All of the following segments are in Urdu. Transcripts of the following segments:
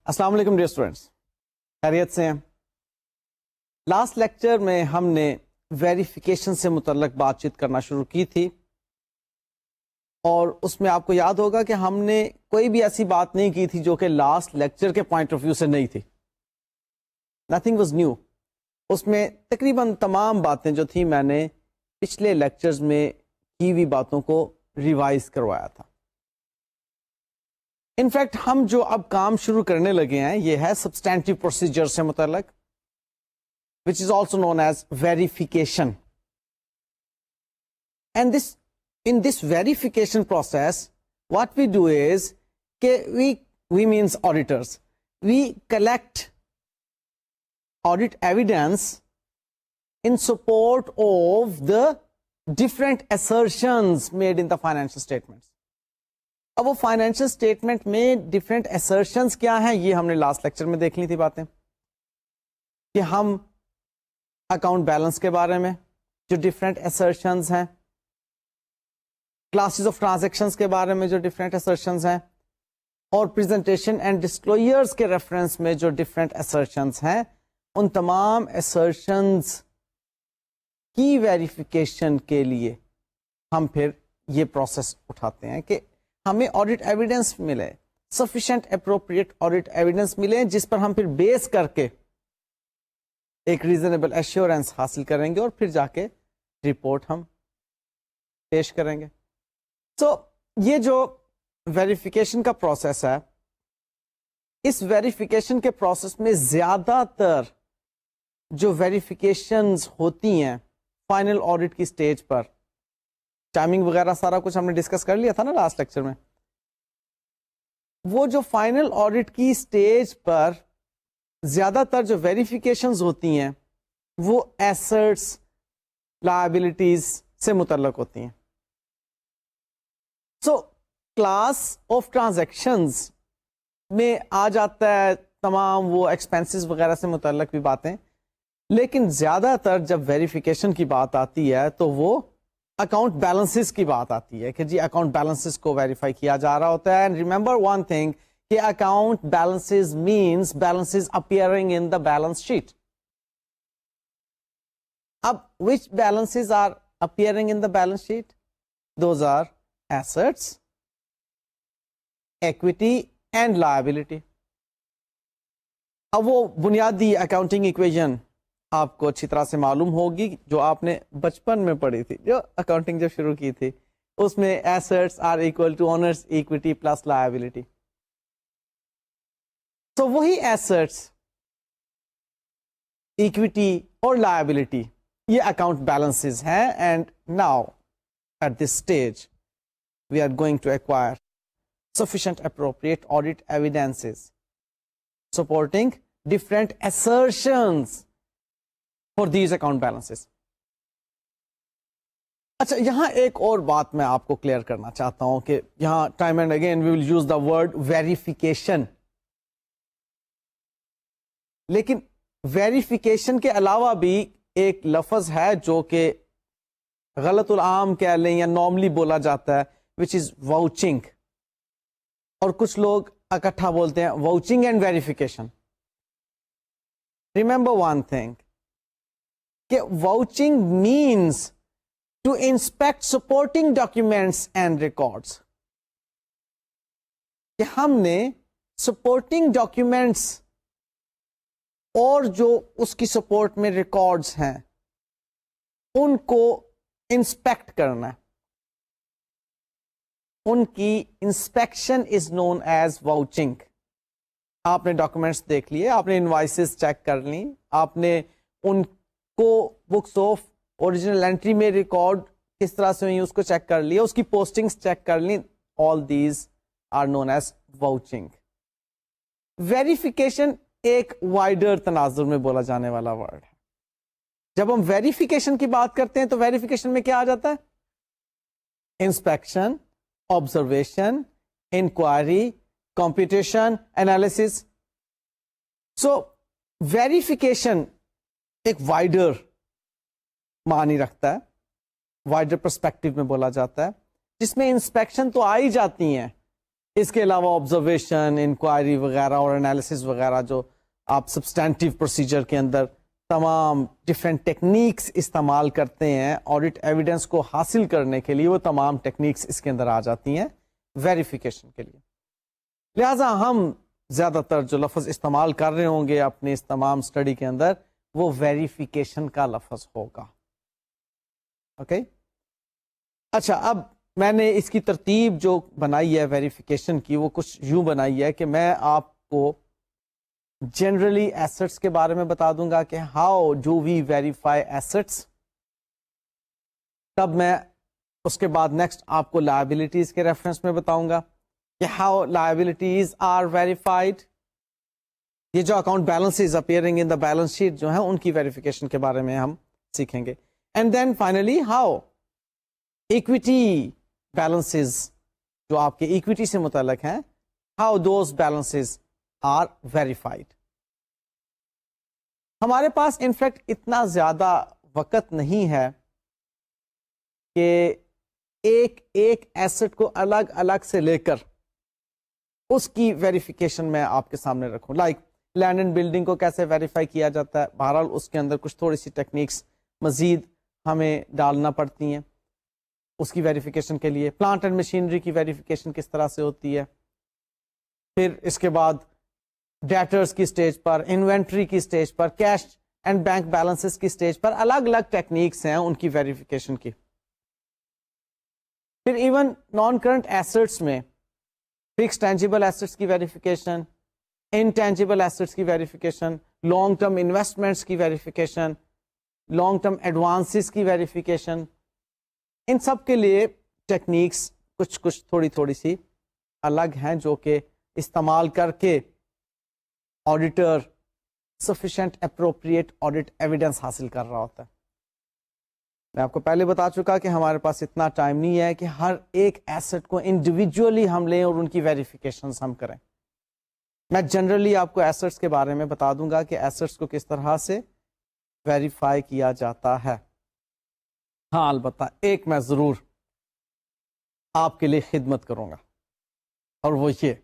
السلام علیکم ڈیئر اسٹوڈینٹس، خیریت سے ہیں؟ لاسٹ لیکچر میں ہم نے ویریفیکیشن سے متعلق بات چیت کرنا شروع کی تھی، اور اس میں آپ کو یاد ہوگا کہ ہم نے کوئی بھی ایسی بات نہیں کی تھی جو کہ لاسٹ لیکچر کے پوائنٹ آف ویو سے نہیں تھی. Nothing was new. اس میں تقریباً تمام باتیں جو تھیں میں نے پچھلے لیکچرز میں کی ہوئی باتوں کو ریوائز کروایا تھا. انفیکٹ ہم جو اب کام شروع کرنے لگے ہیں یہ ہے سبسٹینٹیو پروسیجر سے متعلق، which is also known as verification. And in this verification process, what we do is we means auditors, we collect audit evidence in support of the different assertions made in the financial statements. اب وہ فائنینشیل اسٹیٹمنٹ میں ڈفرینٹ assertions کیا ہیں یہ ہم نے لاسٹ لیکچر میں دیکھ لی تھی باتیں، کہ ہم اکاؤنٹ بیلنس کے بارے میں جو ڈفرینٹ assertions ہیں، کلاسز آف ٹرانزیکشنز کے بارے میں جو ڈفرینٹ assertions ہیں، اور پریزنٹیشن اینڈ ڈسکلوجرز کے ریفرنس میں جو ڈفرینٹ assertions ہیں، ان تمام assertions کی ویریفیکیشن کے لیے ہم پھر یہ پروسیس اٹھاتے ہیں کہ ہمیں آڈٹ ایویڈنس ملے، سفیشینٹ اپروپریٹ آڈٹ ایویڈنس ملے، جس پر ہم پھر بیس کر کے ایک ریزنیبل ایشورنس حاصل کریں گے اور پھر جا کے رپورٹ ہم پیش کریں گے. سو یہ جو ویریفیکیشن کا پروسیس ہے، اس ویریفیکیشن کے پروسیس میں زیادہ تر جو ویریفیکیشنز ہوتی ہیں فائنل آڈٹ کی سٹیج پر، ٹائمنگ وغیرہ سارا کچھ ہم نے ڈسکس کر لیا تھا نا لاسٹ لیکچر میں، وہ جو فائنل آڈٹ کی سٹیج پر زیادہ تر جو ویریفیکیشنز ہوتی ہیں وہ ایسٹس، لائبلٹیز سے متعلق ہوتی ہیں. سو کلاس آف ٹرانزیکشنز میں آ جاتا ہے تمام وہ ایکسپینسز وغیرہ سے متعلق بھی باتیں، لیکن زیادہ تر جب ویریفیکیشن کی بات آتی ہے تو وہ اکاؤنٹ بیلنسز کی بات آتی ہے کہ جی اکاؤنٹ بیلنسز کو ویریفائی کیا جا رہا ہوتا ہے. اینڈ ریمبر ون تھنگ کہ account balances means balances appearing in the balance sheet. اب which balances are appearing in the balance sheet? Those are assets, equity and liability. اب وہ بنیادی اکاؤنٹنگ ایکویژن آپ کو اچھی طرح سے معلوم ہوگی جو آپ نے بچپن میں پڑھی تھی، جو اکاؤنٹنگ جب شروع کی تھی، اس میں assets are equal to owners equity plus liability. تو وہی ایسٹس، ایکویٹی اور لائبلٹی یہ اکاؤنٹ بیلنسز ہیں. And now at this stage we are going to acquire sufficient appropriate audit evidences supporting different assertions for these account balances. اچھا، یہاں ایک اور بات میں آپ کو کلیئر کرنا چاہتا ہوں کہ یہاں time and again we will use the word verification, لیکن ویریفیکیشن کے علاوہ بھی ایک لفظ ہے جو کہ غلط العام کہہ لیں یا نارملی بولا جاتا ہے، which is vouching، اور کچھ لوگ اکٹھا بولتے ہیں vouching and verification. Remember one thing کہ vouching means to inspect supporting documents and records. کہ ہم نے supporting documents اور جو اس کی سپورٹ میں ریکارڈز ہیں ان کو انسپیکٹ کرنا ہے. ان کی inspection is known as vouching. آپ نے ڈاکومنٹس دیکھ لیے، آپ نے انوائسز چیک کر لی، آپ نے ان کو بکس آف اوریجنل انٹری میں ریکارڈ کس طرح سے ہوئی اس کو چیک کر لیا، اس کی پوسٹنگز چیک کر لی. All these are known as vouching. Verification ایک وائڈر تناظر میں بولا جانے والا ورڈ ہے. جب ہم ویریفیکیشن کی بات کرتے ہیں تو ویریفیکیشن میں کیا آ جاتا ہے؟ Inspection, observation, enquiry, computation, analysis. So verification ایک وائڈر معنی رکھتا ہے، وائڈر پرسپیکٹو میں بولا جاتا ہے، جس میں انسپیکشن تو آ ہی جاتی ہیں اس کے علاوہ آبزرویشن، انکوائری وغیرہ اور انالیسس وغیرہ جو آپ سبسٹینٹیو پروسیجر کے اندر تمام ڈفرینٹ ٹیکنیکس استعمال کرتے ہیں آڈٹ ایویڈنس کو حاصل کرنے کے لیے، وہ تمام ٹیکنیکس اس کے اندر آ جاتی ہیں ویریفیکیشن کے لیے. لہذا ہم زیادہ تر جو لفظ استعمال کر رہے ہوں گے اپنے اس تمام اسٹڈی کے اندر وہ ویریفیکیشن کا لفظ ہوگا. اوکے اچھا، اب میں نے اس کی ترتیب جو بنائی ہے ویریفیکیشن کی وہ کچھ یوں بنائی ہے کہ میں آپ کو جنرلی ایسٹس کے بارے میں بتا دوں گا کہ how do we verify assets. تب میں اس کے بعد نیکسٹ آپ کو لائبلٹیز کے ریفرنس میں بتاؤں گا کہ ہاؤ لائبلٹیز آر ویریفائڈ. یہ جو account balances appearing in the balance sheet جو ہیں ان کی ویریفیکیشن کے بارے میں ہم سیکھیں گے. And then finally how equity balances جو آپ کے ایکویٹی سے متعلق ہیں، how those balances are verified. ہمارے پاس انفیکٹ اتنا زیادہ وقت نہیں ہے کہ ایک ایک ایسٹ کو الگ الگ سے لے کر اس کی ویریفیکیشن میں آپ کے سامنے رکھوں. لائک لینڈ اینڈ بلڈنگ کو کیسے ویریفائی کیا جاتا ہے، بہرحال اس کے اندر کچھ تھوڑی سی ٹیکنیکس مزید ہمیں ڈالنا پڑتی ہیں اس کی ویریفیکیشن کے لیے. پلانٹ اینڈ مشینری کی ویریفیکیشن کس طرح سے ہوتی ہے، پھر اس کے بعد ڈیٹرز کی سٹیج پر، انوینٹری کی stage per, cash and bank balances کی سٹیج پر الگ الگ ٹیکنیکس ہیں ان کی ویریفیکیشن کی. پھر ایون نان کرنٹ ایسٹس میں فکس ٹینجیبل ایسٹس کی ویریفیکیشن، انٹینجیبل ایسٹس کی ویریفیکیشن، لانگ ٹرم انویسٹمنٹس کی ویریفیکیشن، لانگ ٹرم ایڈوانسز کی ویریفیکیشن. ان سب کے لیے ٹیکنیکس کچھ تھوڑی سی الگ ہیں جو کہ استعمال کر کے auditor sufficient appropriate audit evidence حاصل کر رہا ہوتا ہے. میں آپ کو پہلے بتا چکا کہ ہمارے پاس اتنا ٹائم نہیں ہے کہ ہر ایک ایسٹ کو انڈیویجولی ہم لیں اور ان کی ویریفیکیشنز ہم کریں. میں جنرلی آپ کو ایسٹس کے بارے میں بتا دوں گا کہ ایسٹس کو کس طرح سے ویریفائی کیا جاتا ہے. ہاں البتہ ایک میں ضرور آپ کے لیے خدمت کروں گا، اور وہ یہ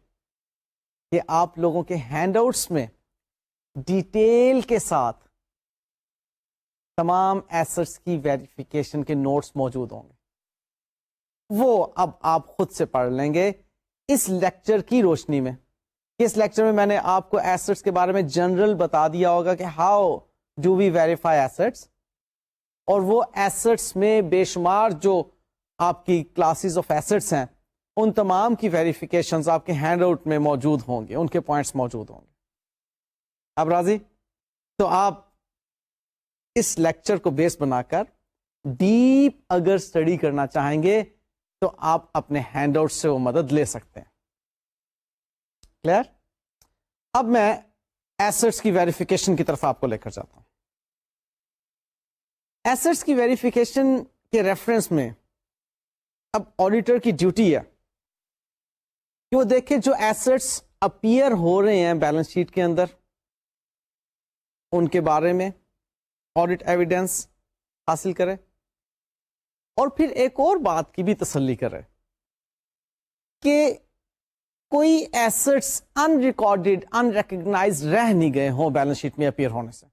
کہ آپ لوگوں کے ہینڈ آؤٹس میں ڈیٹیل کے ساتھ تمام ایسٹس کی ویریفیکیشن کے نوٹس موجود ہوں گے. وہ اب آپ خود سے پڑھ لیں گے اس لیکچر کی روشنی میں. اس لیکچر میں میں نے آپ کو ایسٹس کے بارے میں جنرل بتا دیا ہوگا کہ how do we verify assets, اور وہ ایسٹس میں بے شمار جو آپ کی کلاسز آف ایسٹس ہیں ان تمام کی ویریفیکیشنز آپ کے ہینڈ آؤٹ میں موجود ہوں گے، ان کے پوائنٹس موجود ہوں گے. اب راضی؟ تو آپ اس لیکچر کو بیس بنا کر ڈیپ اگر اسٹڈی کرنا چاہیں گے تو آپ اپنے ہینڈ آؤٹ سے وہ مدد لے سکتے ہیں. کلیئر؟ اب میں ایسٹس کی ویریفیکیشن کی طرف آپ کو لے کر جاتا ہوں. ایسٹس کی ویریفیکیشن کے ریفرنس میں اب آڈیٹر کی ڈیوٹی ہے کہ وہ دیکھیں جو ایسٹس اپیئر ہو رہے ہیں بیلنس شیٹ کے اندر ان کے بارے میں آڈٹ ایویڈنس حاصل کرے، اور پھر ایک اور بات کی بھی تسلی کرے کہ کوئی ایسٹس ان ریکارڈڈ ان ریکگنائز رہ نہیں گئے ہوں بیلنس شیٹ میں اپیئر ہونے سے.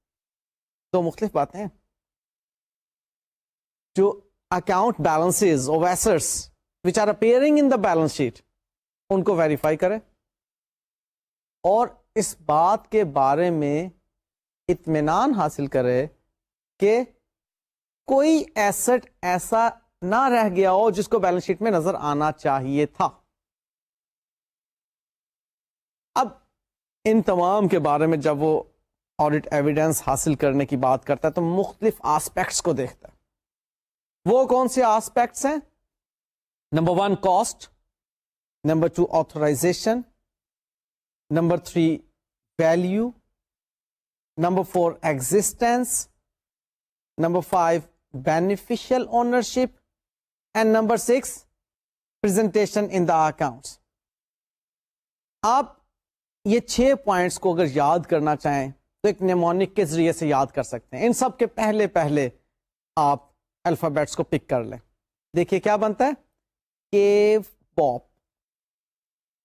دو مختلف باتیں ہیں. جو account balances of assets which are appearing in the balance sheet ان کو ویریفائی کرے، اور اس بات کے بارے میں اطمینان حاصل کرے کہ کوئی ایسٹ ایسا نہ رہ گیا ہو جس کو بیلنس شیٹ میں نظر آنا چاہیے تھا. اب ان تمام کے بارے میں جب وہ آڈٹ ایویڈنس حاصل کرنے کی بات کرتا ہے تو مختلف آسپیکٹس کو دیکھتا ہے. وہ کون سے آسپیکٹس ہیں؟ Number 1 cost, number 2 authorisation, number 3 value, number 4 existence, number 5 beneficial ownership، and number 6 presentation in the accounts. آپ یہ 6 پوائنٹس کو اگر یاد کرنا چاہیں تو ایک نیمونک کے ذریعے سے یاد کر سکتے ہیں. ان سب کے پہلے آپ الفابیٹس کو پک کر لیں. دیکھیے کیا بنتا ہے، کیو پاپ،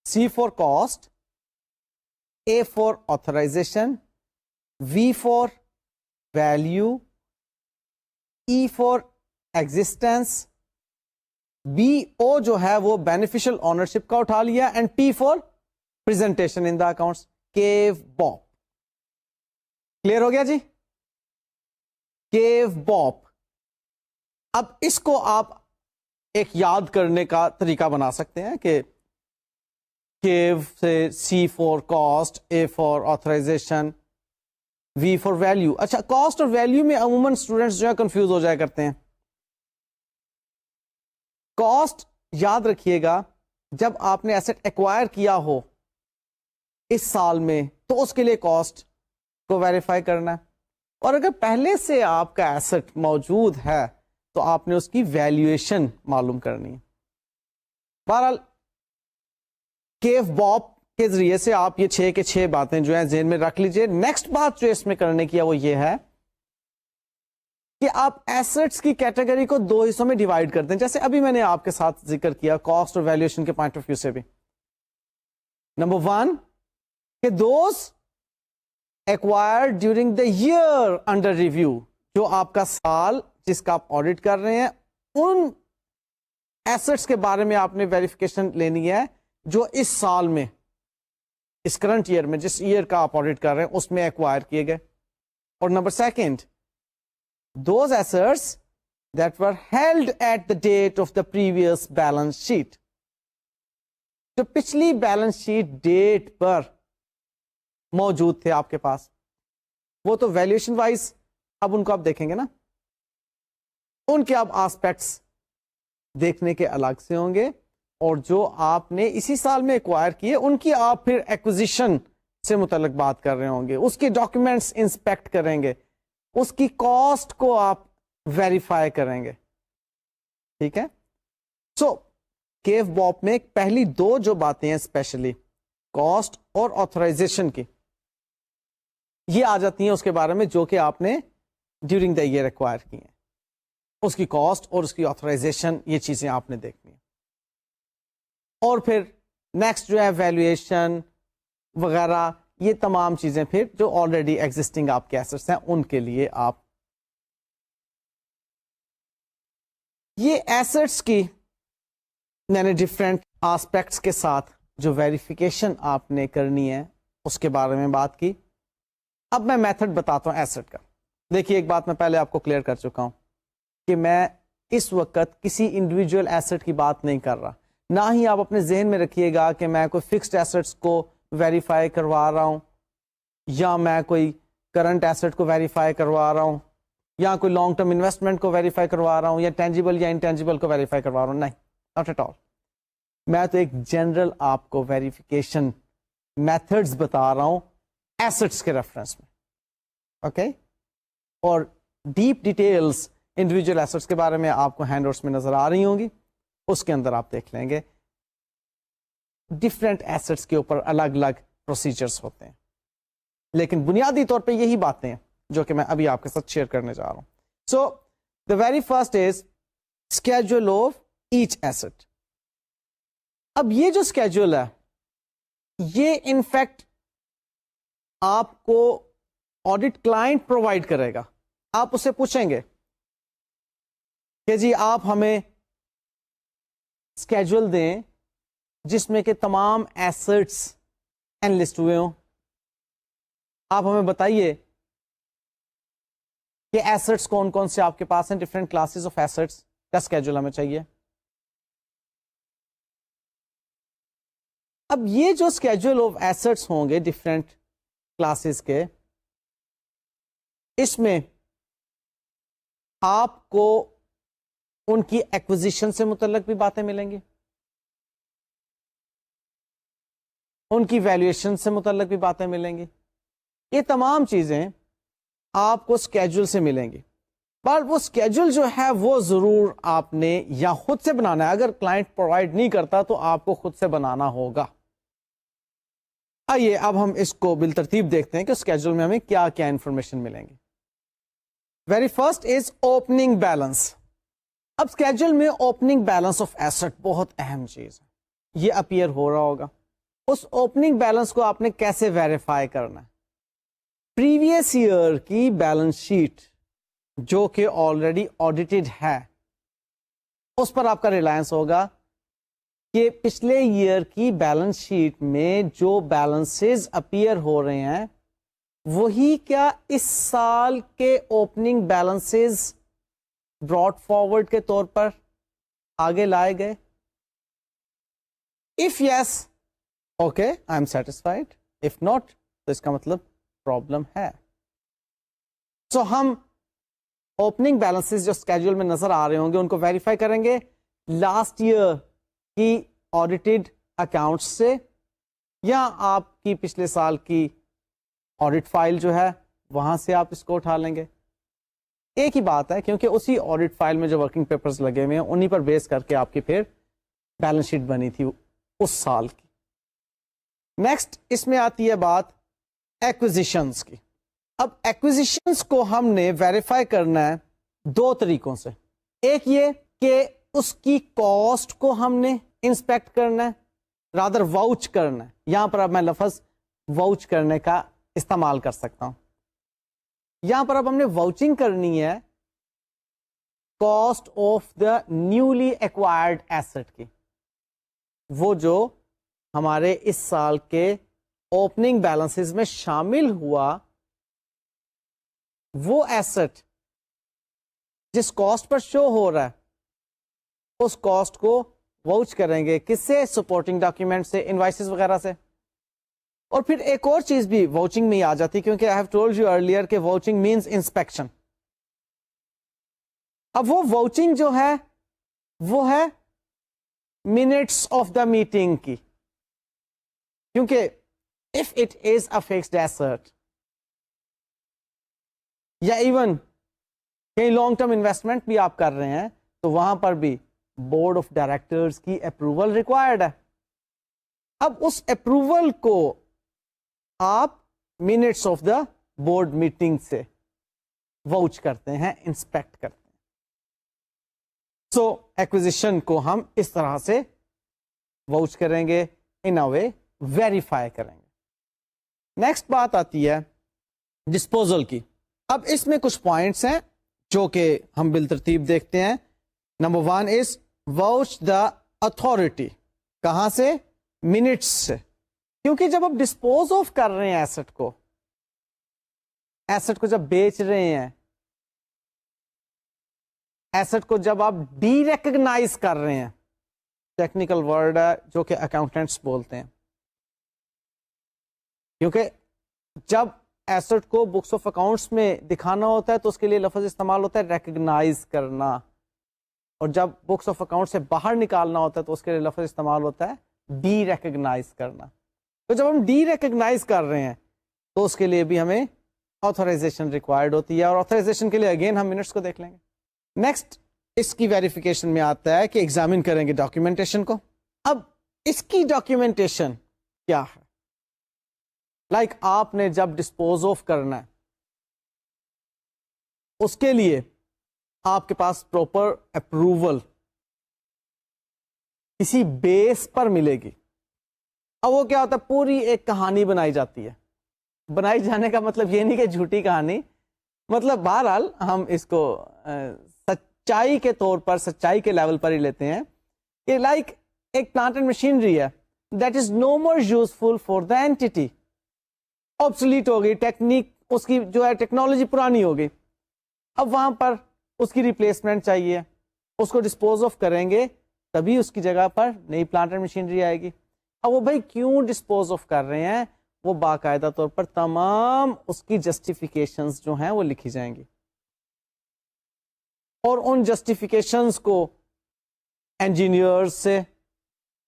C for cost, A for authorization, V for value, E for existence, B O جو ہے وہ beneficial ownership کا اٹھا لیا, and P for presentation in the accounts. کیو بوپ. کلیئر ہو گیا جی؟ کیو بوپ. اب اس کو آپ ایک یاد کرنے کا طریقہ بنا سکتے ہیں کہ کیو سے سی فور کاسٹ, اے فور آتھرائزیشن, وی فور ویلیو. اچھا, کاسٹ اور ویلیو میں عموماً اسٹوڈینٹس جو ہے کنفیوز ہو جایا کرتے ہیں. کاسٹ یاد رکھیے گا, جب آپ نے ایسٹ ایکوائر کیا ہو اس سال میں تو اس کے لیے کاسٹ کو ویریفائی کرنا ہے, اور اگر پہلے سے آپ کا ایسٹ موجود ہے تو آپ نے اس کی ویلیویشن معلوم کرنی ہے. بہرحال کیو بوپ کے ذریعے سے آپ یہ 6 کے 6 باتیں جو ہیں ذہن میں رکھ لیجئے. نیکسٹ بات جو اس میں کرنے کی ہے وہ یہ ہے کہ آپ ایسٹس کی کیٹیگری کو 2 حصوں میں ڈیوائڈ کر دیں, جیسے ابھی میں نے آپ کے ساتھ ذکر کیا کاسٹ اور ویلیویشن کے پوائنٹ آف ویو سے بھی. نمبر 1 کہ those acquired during the year under review, جو آپ کا سال جس کا آپ آڈٹ کر رہے ہیں, ان ایسٹس کے بارے میں آپ نے ویریفیکیشن لینی ہے جو اس سال میں, اس کرنٹ ایئر میں, جس ایئر کا آپ آڈٹ کر رہے ہیں اس میں ایکوائر کیے گئے. اور number 2 those assets that were held at the date of the previous balance sheet, جو پچھلی بیلنس شیٹ ڈیٹ پر موجود تھے آپ کے پاس, وہ تو ویلیوشن وائز اب ان کو آپ دیکھیں گے نا, ان کے اب آسپیکٹس دیکھنے کے الگ سے ہوں گے, اور جو آپ نے اسی سال میں ایکوائر کیے ان کی آپ پھر ایکوزیشن سے متعلق بات کر رہے ہوں گے, اس کے ڈاکیومینٹس انسپیکٹ کریں گے, اس کی کاسٹ کو آپ ویریفائی کریں گے. ٹھیک ہے, سو کیو بوپ میں پہلی 2 جو باتیں ہیں اسپیشلی کاسٹ اور آتھرائزیشن کی, یہ آ جاتی ہیں اس کے بارے میں جو کہ آپ نے ڈیورنگ دا ایئر ایکوائر کی ہیں. اس کی کاسٹ اور اس کی آتھرائزیشن, یہ چیزیں آپ نے دیکھنی ہیں. اور پھر نیکسٹ جو ہے ویلیویشن وغیرہ, یہ تمام چیزیں پھر جو آلریڈی ایگزسٹنگ آپ کے ایسٹس ہیں ان کے لیے آپ یہ ایسٹس کی میں نے ڈفرینٹ آسپیکٹس کے ساتھ جو ویریفیکیشن آپ نے کرنی ہے اس کے بارے میں بات کی. اب میں میتھڈ بتاتا ہوں ایسٹ کا. دیکھیے ایک بات میں پہلے آپ کو کلیئر کر چکا ہوں کہ میں اس وقت کسی انڈیویجول ایسٹ کی بات نہیں کر رہا, نہ ہی آپ اپنے ذہن میں رکھیے گا کہ میں کوئی فکسڈ ایسٹس کو ویریفائی کروا رہا ہوں, یا میں کوئی کرنٹ ایسٹ کو ویریفائی کروا رہا ہوں, یا کوئی لانگ ٹرم انویسٹمنٹ کو ویریفائی کروا رہا ہوں, یا ٹینجیبل یا انٹینجیبل کو ویریفائی کروا رہا ہوں. نہیں, ناٹ ایٹ آل. میں تو ایک جنرل آپ کو ویریفیکیشن میتھڈز بتا رہا ہوں ایسٹس کے ریفرنس میں. اوکے, اور ڈیپ ڈیٹیلز انڈیویجول ایسٹس کے بارے میں آپ کو ہینڈ آؤٹس میں نظر آ رہی ہوں گی, اس کے اندر آپ دیکھ لیں گے ڈفرینٹ ایسٹس کے اوپر الگ الگ پروسیجرز ہوتے ہیں, لیکن بنیادی طور پہ یہی باتیں ہیں جو کہ میں ابھی آپ کے ساتھ شیئر کرنے جا رہا ہوں. So the very first is schedule of each asset. اب یہ جو اسکیجول ہے یہ انفیکٹ آپ کو آڈٹ کلائنٹ پرووائڈ کرے گا. آپ اسے پوچھیں گے کہ جی آپ ہمیں اسکیجول دیں جس میں کہ تمام ایسٹس انلسٹ ہوئے ہوں. آپ ہمیں بتائیے کہ ایسٹس کون کون سے آپ کے پاس ہیں, ڈفرینٹ کلاسز آف ایسٹس کا اسکیجول ہمیں چاہیے. اب یہ جو اسکیجول آف ایسٹس ہوں گے ڈفرینٹ کلاسز کے, اس میں آپ کو ان کی ایکوزیشن سے متعلق بھی باتیں ملیں گی, ان کی ویلیویشن سے متعلق بھی باتیں ملیں گی. یہ تمام چیزیں آپ کو اسکیجول سے ملیں گی, پر وہ اسکیجول جو ہے وہ ضرور آپ نے یا خود سے بنانا ہے. اگر کلائنٹ پرووائڈ نہیں کرتا تو آپ کو خود سے بنانا ہوگا. آئیے اب ہم اس کو بالترتیب دیکھتے ہیں کہ اسکیجول میں ہمیں کیا کیا انفارمیشن ملیں گی. Very first is opening balance. اب اسکیجول میں اوپننگ بیلنس آف ایسٹ بہت اہم چیز ہے, یہ اپیئر ہو رہا ہوگا. اس اوپننگ بیلنس کو آپ نے کیسے ویریفائی کرنا ہے؟ پریویس ایئر کی بیلنس شیٹ جو کہ آلریڈی آڈیٹڈ ہے اس پر آپ کا ریلائنس ہوگا کہ پچھلے ایئر کی بیلنس شیٹ میں جو بیلنسز اپیئر ہو رہے ہیں وہی کیا اس سال کے اوپننگ بیلنسز براٹ فارورڈ کے طور پر آگے لائے گئے. If yes okay I am satisfied, if not تو اس کا مطلب پرابلم ہے. سو ہم اوپننگ بیلنسز جو اسکیڈول میں نظر آ رہے ہوں گے ان کو ویریفائی کریں گے لاسٹ ایئر کی آڈیٹڈ اکاؤنٹ سے, یا آپ کی پچھلے سال کی آڈٹ فائل جو ہے وہاں سے آپ اس کو اٹھا لیں گے. ایک ہی بات ہے کیونکہ اسی آڈٹ فائل میں جو ورکنگ پیپرز لگے ہوئے ہیں انہی پر بیس کر کے آپ کی پھر بیلنس شیٹ بنی تھی اس سال کی. نیکسٹ اس میں آتی ہے بات ایکوزیشنز کی. اب ایکوزیشنز کو ہم نے ویریفائی کرنا ہے دو طریقوں سے. ایک یہ کہ اس کی کاسٹ کو ہم نے انسپیکٹ کرنا ہے, رادر واؤچ کرنا ہے. یہاں پر اب میں لفظ واؤچ کرنے کا استعمال کر سکتا ہوں. یہاں پر اب ہم نے واؤچنگ کرنی ہے cost of the newly acquired asset کی, وہ جو ہمارے اس سال کے اوپننگ بیلنسز میں شامل ہوا وہ ایسٹ جس کاسٹ پر شو ہو رہا ہے اس کاسٹ کو واؤچ کریں گے کس سے؟ سپورٹنگ ڈاکیومنٹ سے, انوائسز وغیرہ سے. اور پھر ایک اور چیز بھی واؤچنگ میں آ جاتی کیونکہ I have told you earlier کہ واؤچنگ مینس انسپیکشن. اب وہ واؤچنگ جو ہے وہ ہے منٹس آف دا میٹنگ کی, کیونکہ if it is a fixed asset یا ایون کئی لانگ ٹرم انویسٹمنٹ بھی آپ کر رہے ہیں تو وہاں پر بھی بورڈ آف ڈائریکٹرز کی اپروول ریکوائرڈ ہے. اب اس اپروول کو آپ minutes of the board meeting سے واؤچ کرتے ہیں, انسپیکٹ کرتے ہیں. سو ایکوزیشن کو ہم اس طرح سے واؤچ کریں گے, ان اے وے ویریفائی کریں گے. نیکسٹ بات آتی ہے ڈسپوزل کی. اب اس میں کچھ پوائنٹس ہیں جو کہ ہم بالترتیب دیکھتے ہیں. Number 1 is watch the authority. کہاں سے؟ منٹس سے. کیونکہ جب آپ ڈسپوز آف کر رہے ہیں ایسٹ کو جب بیچ رہے ہیں, ایسٹ کو جب آپ ڈی ریکگنائز کر رہے ہیں, ٹیکنیکل ورڈ ہے جو کہ اکاؤنٹنٹس بولتے ہیں, کیونکہ جب ایسٹ کو بکس آف اکاؤنٹس میں دکھانا ہوتا ہے تو اس کے لیے لفظ استعمال ہوتا ہے ریکگنائز کرنا, اور جب بکس آف اکاؤنٹ سے باہر نکالنا ہوتا ہے تو اس کے لیے لفظ استعمال ہوتا ہے ڈی ریکگنائز کرنا. تو جب ہم ڈی ریکگنائز کر رہے ہیں تو اس کے لیے بھی ہمیں آتھورائزیشن ریکوائرڈ ہوتی ہے, اور آتھورائزیشن کے لیے اگین ہم منٹس کو دیکھ لیں گے. نیکسٹ اس کی ویریفیکیشن میں آتا ہے کہ ایگزامن کریں گے ڈاکیومنٹیشن کو. اب اس کی ڈاکیومنٹیشن کیا ہے؟ لائک آپ نے جب ڈسپوز آف کرنا ہے اس کے لیے آپ کے پاس پراپر اپروول کسی بیس پر ملے گی. اب وہ کیا ہوتا ہے, پوری ایک کہانی بنائی جاتی ہے. بنائی جانے کا مطلب یہ نہیں کہ جھوٹی کہانی, مطلب بہرحال ہم اس کو سچائی کے طور پر, سچائی کے لیول پر ہی لیتے ہیں کہ لائک ایک پلانٹ اینڈ مشینری ہے that is no more useful for the entity, obsolete ہو گئی, ٹیکنیک اس کی جو ہے ٹیکنالوجی پرانی ہو گئی. اب وہاں پر اس کی ریپلیسمنٹ چاہیے, اس کو ڈسپوز آف کریں گے تبھی اس کی جگہ پر نئی پلانٹ اینڈ مشینری آئے گی. اب وہ بھائی کیوں ڈسپوز آف کر رہے ہیں, وہ باقاعدہ طور پر تمام اس کی جسٹیفیکیشنز جو ہیں وہ لکھی جائیں گی, اور ان جسٹیفیکیشنز کو انجینئر سے,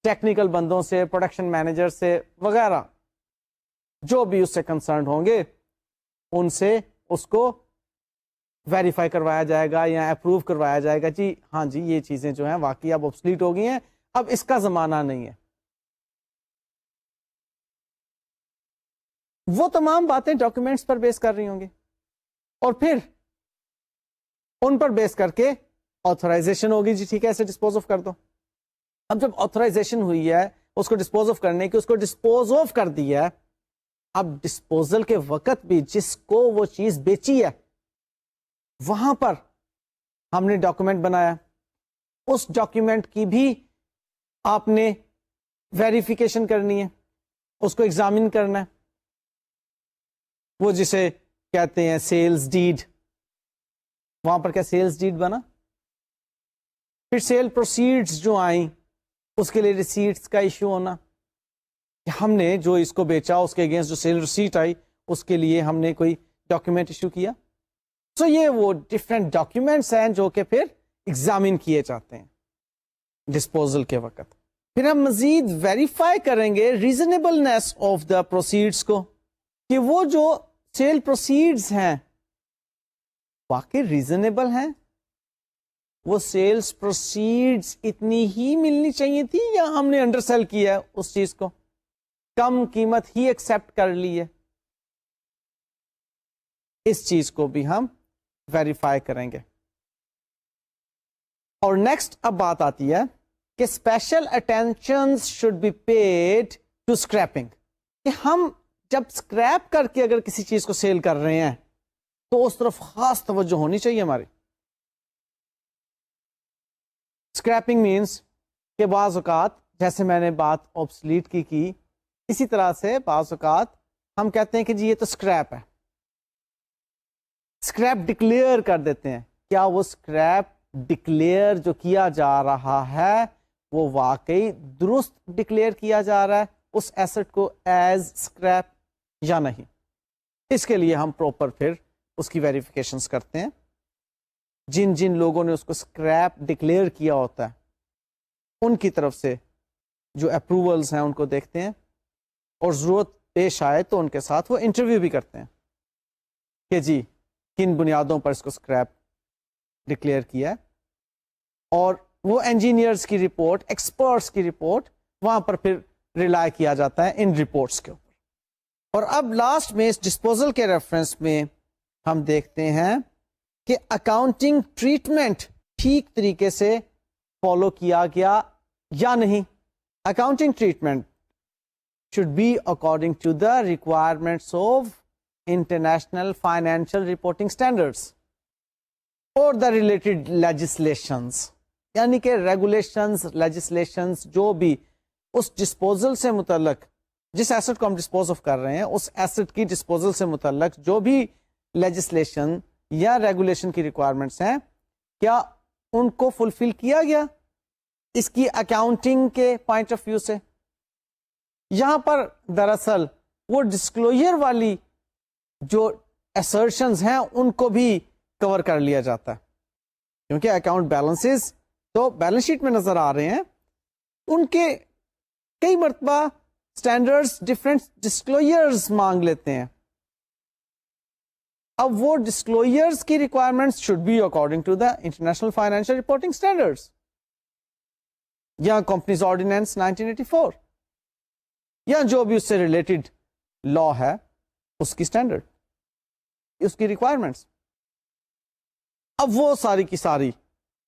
ٹیکنیکل بندوں سے, پروڈکشن مینیجر سے وغیرہ جو بھی اس سے کنسرنڈ ہوں گے ان سے اس کو ویریفائی کروایا جائے گا یا اپروو کروایا جائے گا. جی ہاں جی یہ چیزیں جو ہیں واقعی اب obsolete ہو گئی ہیں, اب اس کا زمانہ نہیں ہے. وہ تمام باتیں ڈاکیومنٹس پر بیس کر رہی ہوں گی اور پھر ان پر بیس کر کے آتھورائزیشن ہوگی. جی ٹھیک ہے ایسے ڈسپوز آف کر دو. اب جب آتھورائزیشن ہوئی ہے اس کو ڈسپوز آف کرنے کی، اس کو ڈسپوز آف کر دیا ہے. اب ڈسپوزل کے وقت بھی جس کو وہ چیز بیچی ہے وہاں پر ہم نے ڈاکومنٹ بنایا، اس ڈاکومنٹ کی بھی آپ نے ویریفیکیشن کرنی ہے، اس کو ایگزامن کرنا ہے. وہ جسے کہتے ہیں سیلز ڈیڈ، وہاں پر کیا سیلز ڈیڈ بنا. پھر سیل پروسیڈز جو آئیں اس کے لیے ریسیٹس کا ایشو ہونا، کہ ہم نے جو اس کو بیچا اس کے اگینسٹ جو سیل ریسیٹ آئی اس کے لیے ہم نے کوئی ڈاکیومنٹ ایشو کیا. سو یہ وہ ڈفرینٹ ڈاکیومنٹس ہیں جو کہ پھر ایگزامن کیے جاتے ہیں ڈسپوزل کے وقت. پھر ہم مزید ویریفائی کریں گے ریزنیبلنس آف دا پروسیڈس کو، کہ وہ جو سیل پروسیڈس ہیں واقعی ریزنیبل ہیں، وہ سیلز پروسیڈز اتنی ہی ملنی چاہیے تھی یا ہم نے انڈر سیل کیا ہے اس چیز کو، کم قیمت ہی ایکسپٹ کر لی ہے. اس چیز کو بھی ہم ویریفائی کریں گے. اور نیکسٹ اب بات آتی ہے کہ special attention should be paid to scrapping, کہ ہم جب اسکریپ کر کے اگر کسی چیز کو سیل کر رہے ہیں تو اس طرف خاص توجہ ہونی چاہیے ہماری. اسکریپنگ مینس کہ بعض اوقات جیسے میں نے بات آبسلیٹ کی اسی طرح سے بعض اوقات ہم کہتے ہیں کہ جی یہ تو اسکریپ ہے، اسکریپ ڈکلیئر کر دیتے ہیں. کیا وہ اسکریپ ڈکلیئر جو کیا جا رہا ہے وہ واقعی درست ڈکلیئر کیا جا رہا ہے اس ایسٹ کو ایز اسکریپ یا نہیں؟ اس کے لیے ہم پراپر پھر اس کی ویریفیکیشنز کرتے ہیں. جن جن لوگوں نے اس کو اسکریپ ڈکلیئر کیا ہوتا ہے ان کی طرف سے جو اپروولز ہیں ان کو دیکھتے ہیں، اور ضرورت پیش آئے تو ان کے ساتھ وہ انٹرویو بھی کرتے ہیں کہ جی کن بنیادوں پر اس کو اسکریپ ڈکلیئر کیا ہے. اور وہ انجینئرز کی رپورٹ، ایکسپرٹس کی رپورٹ، وہاں پر پھر ریلائی کیا جاتا ہے ان رپورٹس کے اوپر. اور اب لاسٹ میں اس ڈسپوزل کے ریفرنس میں ہم دیکھتے ہیں کہ اکاؤنٹنگ ٹریٹمنٹ ٹھیک طریقے سے فالو کیا گیا یا نہیں. Accounting treatment should be according to the requirements of international financial reporting standards or the related legislations، یعنی کہ ریگولیشنز لیجسلیشنز جو بھی اس ڈسپوزل سے متعلق، جس ایسٹ کو ہم ڈسپوز آف کر رہے ہیں اس ایسٹ کی ڈسپوزل سے متعلق جو بھی لیجسلیشن یا ریگولیشن کی ریکوائرمنٹس ہیں، کیا ان کو فلفل کیا گیا اس کی اکاؤنٹنگ کے پوائنٹ آف ویو سے. یہاں پر دراصل وہ ڈسکلوجر والی جو assertions ہیں ان کو بھی کور کر لیا جاتا ہے، کیونکہ اکاؤنٹ بیلنسز تو بیلنس شیٹ میں نظر آ رہے ہیں، ان کے کئی مرتبہ اسٹینڈرڈس ڈفرینٹ ڈسکلوجرز مانگ لیتے ہیں. اب وہ ڈسکلوجرز کی requirements should be according to the international financial reporting standards یا کمپنیز آرڈیننس 1984 یا جو بھی اس سے ریلیٹڈ لا ہے اس کی اسٹینڈرڈ، اس کی ریکوائرمنٹس. اب وہ ساری کی ساری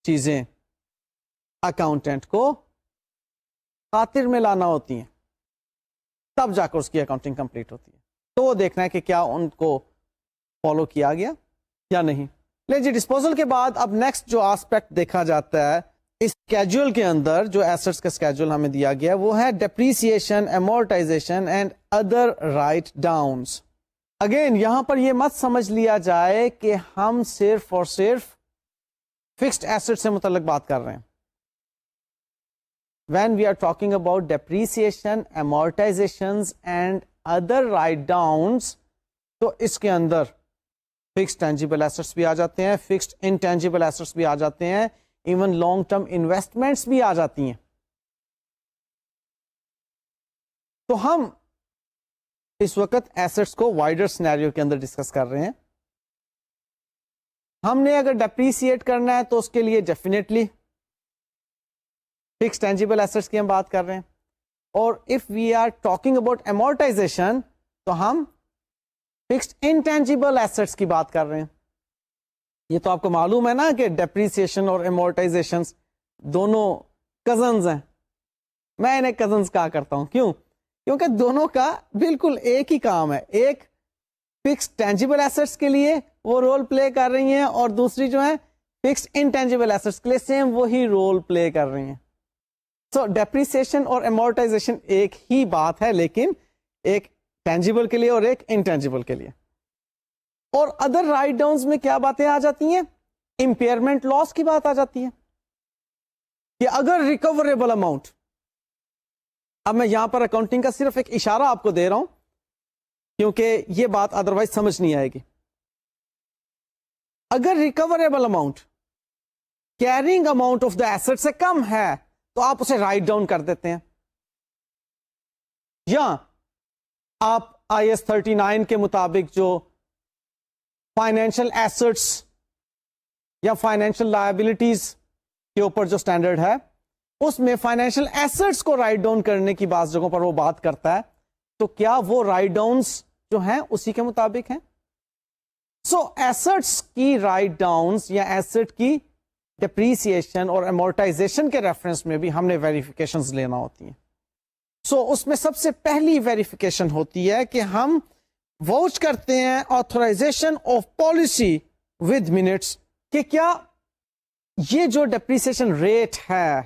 چیزیں اکاؤنٹنٹ کو خاطر میں لانا ہوتی ہیں، تب جا کر اس کی اکاؤنٹنگ کمپلیٹ ہوتی ہے. تو وہ دیکھنا ہے کہ کیا ان کو فالو کیا گیا یا نہیں. لیکن جی ڈسپوزل کے بعد اب نیکسٹ جو آسپیکٹ دیکھا جاتا ہے اس اسکیجول کے اندر، جو ایسٹس کا اسکیجول ہمیں دیا گیا وہ ہے depreciation, amortisation and other right downs. Again یہاں پر یہ مت سمجھ لیا جائے کہ ہم صرف اور صرف فکسڈ ایسٹ سے متعلق بات کر رہے ہیں. When we are talking about depreciation, amortizations and other write downs تو اس کے اندر فکسڈ ٹینجیبل ایسٹس بھی آ جاتے ہیں، فکسڈ انٹینجیبل ایسٹس بھی آ جاتے ہیں، ایون لانگ ٹرم انویسٹمنٹس بھی آ جاتی ہیں. تو ہم اس وقت ایسٹس کو وائڈر سینیریو کے اندر ڈسکس کر رہے ہیں. ہم نے اگر ڈیپریسیٹ کرنا ہے تو اس کے لیے ڈیفینیٹلی فکسڈ ٹینجیبل ایسٹس کی ہم بات کر رہے ہیں، اور if we are talking about amortisation تو ہم فکسڈ انٹینجیبل ایسٹس کی بات کر رہے ہیں. یہ تو آپ کو معلوم ہے نا کہ ڈیپریسیشن اور امورٹائزیشن دونوں کزنز ہیں، میں انہیں کزنس کہا کرتا ہوں. کیوں؟ کیونکہ دونوں کا بالکل ایک ہی کام ہے. ایک فکس ٹینجیبل ایسٹس کے لیے وہ رول پلے کر رہی ہیں اور دوسری جو ہے فکس انٹینجیبل ایسٹس کے لیے سیم وہی رول پلے کر رہی ہیں. سو ڈیپریسیشن اور امورٹائزیشن ایک ہی بات ہے, لیکن ایک ٹینجیبل کے لیے اور ایک انٹینجیبل کے لیے. اور ادر رائٹ ڈاؤنز میں کیا باتیں آ جاتی ہیں؟ امپیئرمنٹ لاس کی بات آ جاتی ہے کہ اگر ریکوریبل اماؤنٹ, اب میں یہاں پر اکاؤنٹنگ کا صرف ایک اشارہ آپ کو دے رہا ہوں کیونکہ یہ بات ادروائز سمجھ نہیں آئے گی. اگر recoverable amount carrying amount of the asset سے کم ہے تو آپ اسے رائٹ ڈاؤن کر دیتے ہیں, یا آپ IAS 39 کے مطابق جو فائنینشیل ایسٹس یا فائنینشیل لائبلٹیز کے اوپر جو اسٹینڈرڈ ہے اس میں فائنینشیل ایسٹس کو رائٹ ڈاؤن کرنے کی بعض جگہوں پر وہ بات کرتا ہے, تو کیا وہ رائٹ ڈاؤنس جو ہیں اسی کے مطابق ہیں؟ سو ایسٹس کی رائٹ ڈاؤنس یا ایسٹ کی ڈپریسیشن اور امورٹائزیشن کے ریفرنس میں بھی ہم نے ویریفیکیشنز لینا ہوتی ہیں. سو اس میں سب سے پہلی ویریفیکیشن ہوتی ہے کہ ہم واچ کرتے ہیں authorisation of policy with minutes کہ کیا یہ جو ڈپریسیشن ریٹ ہے,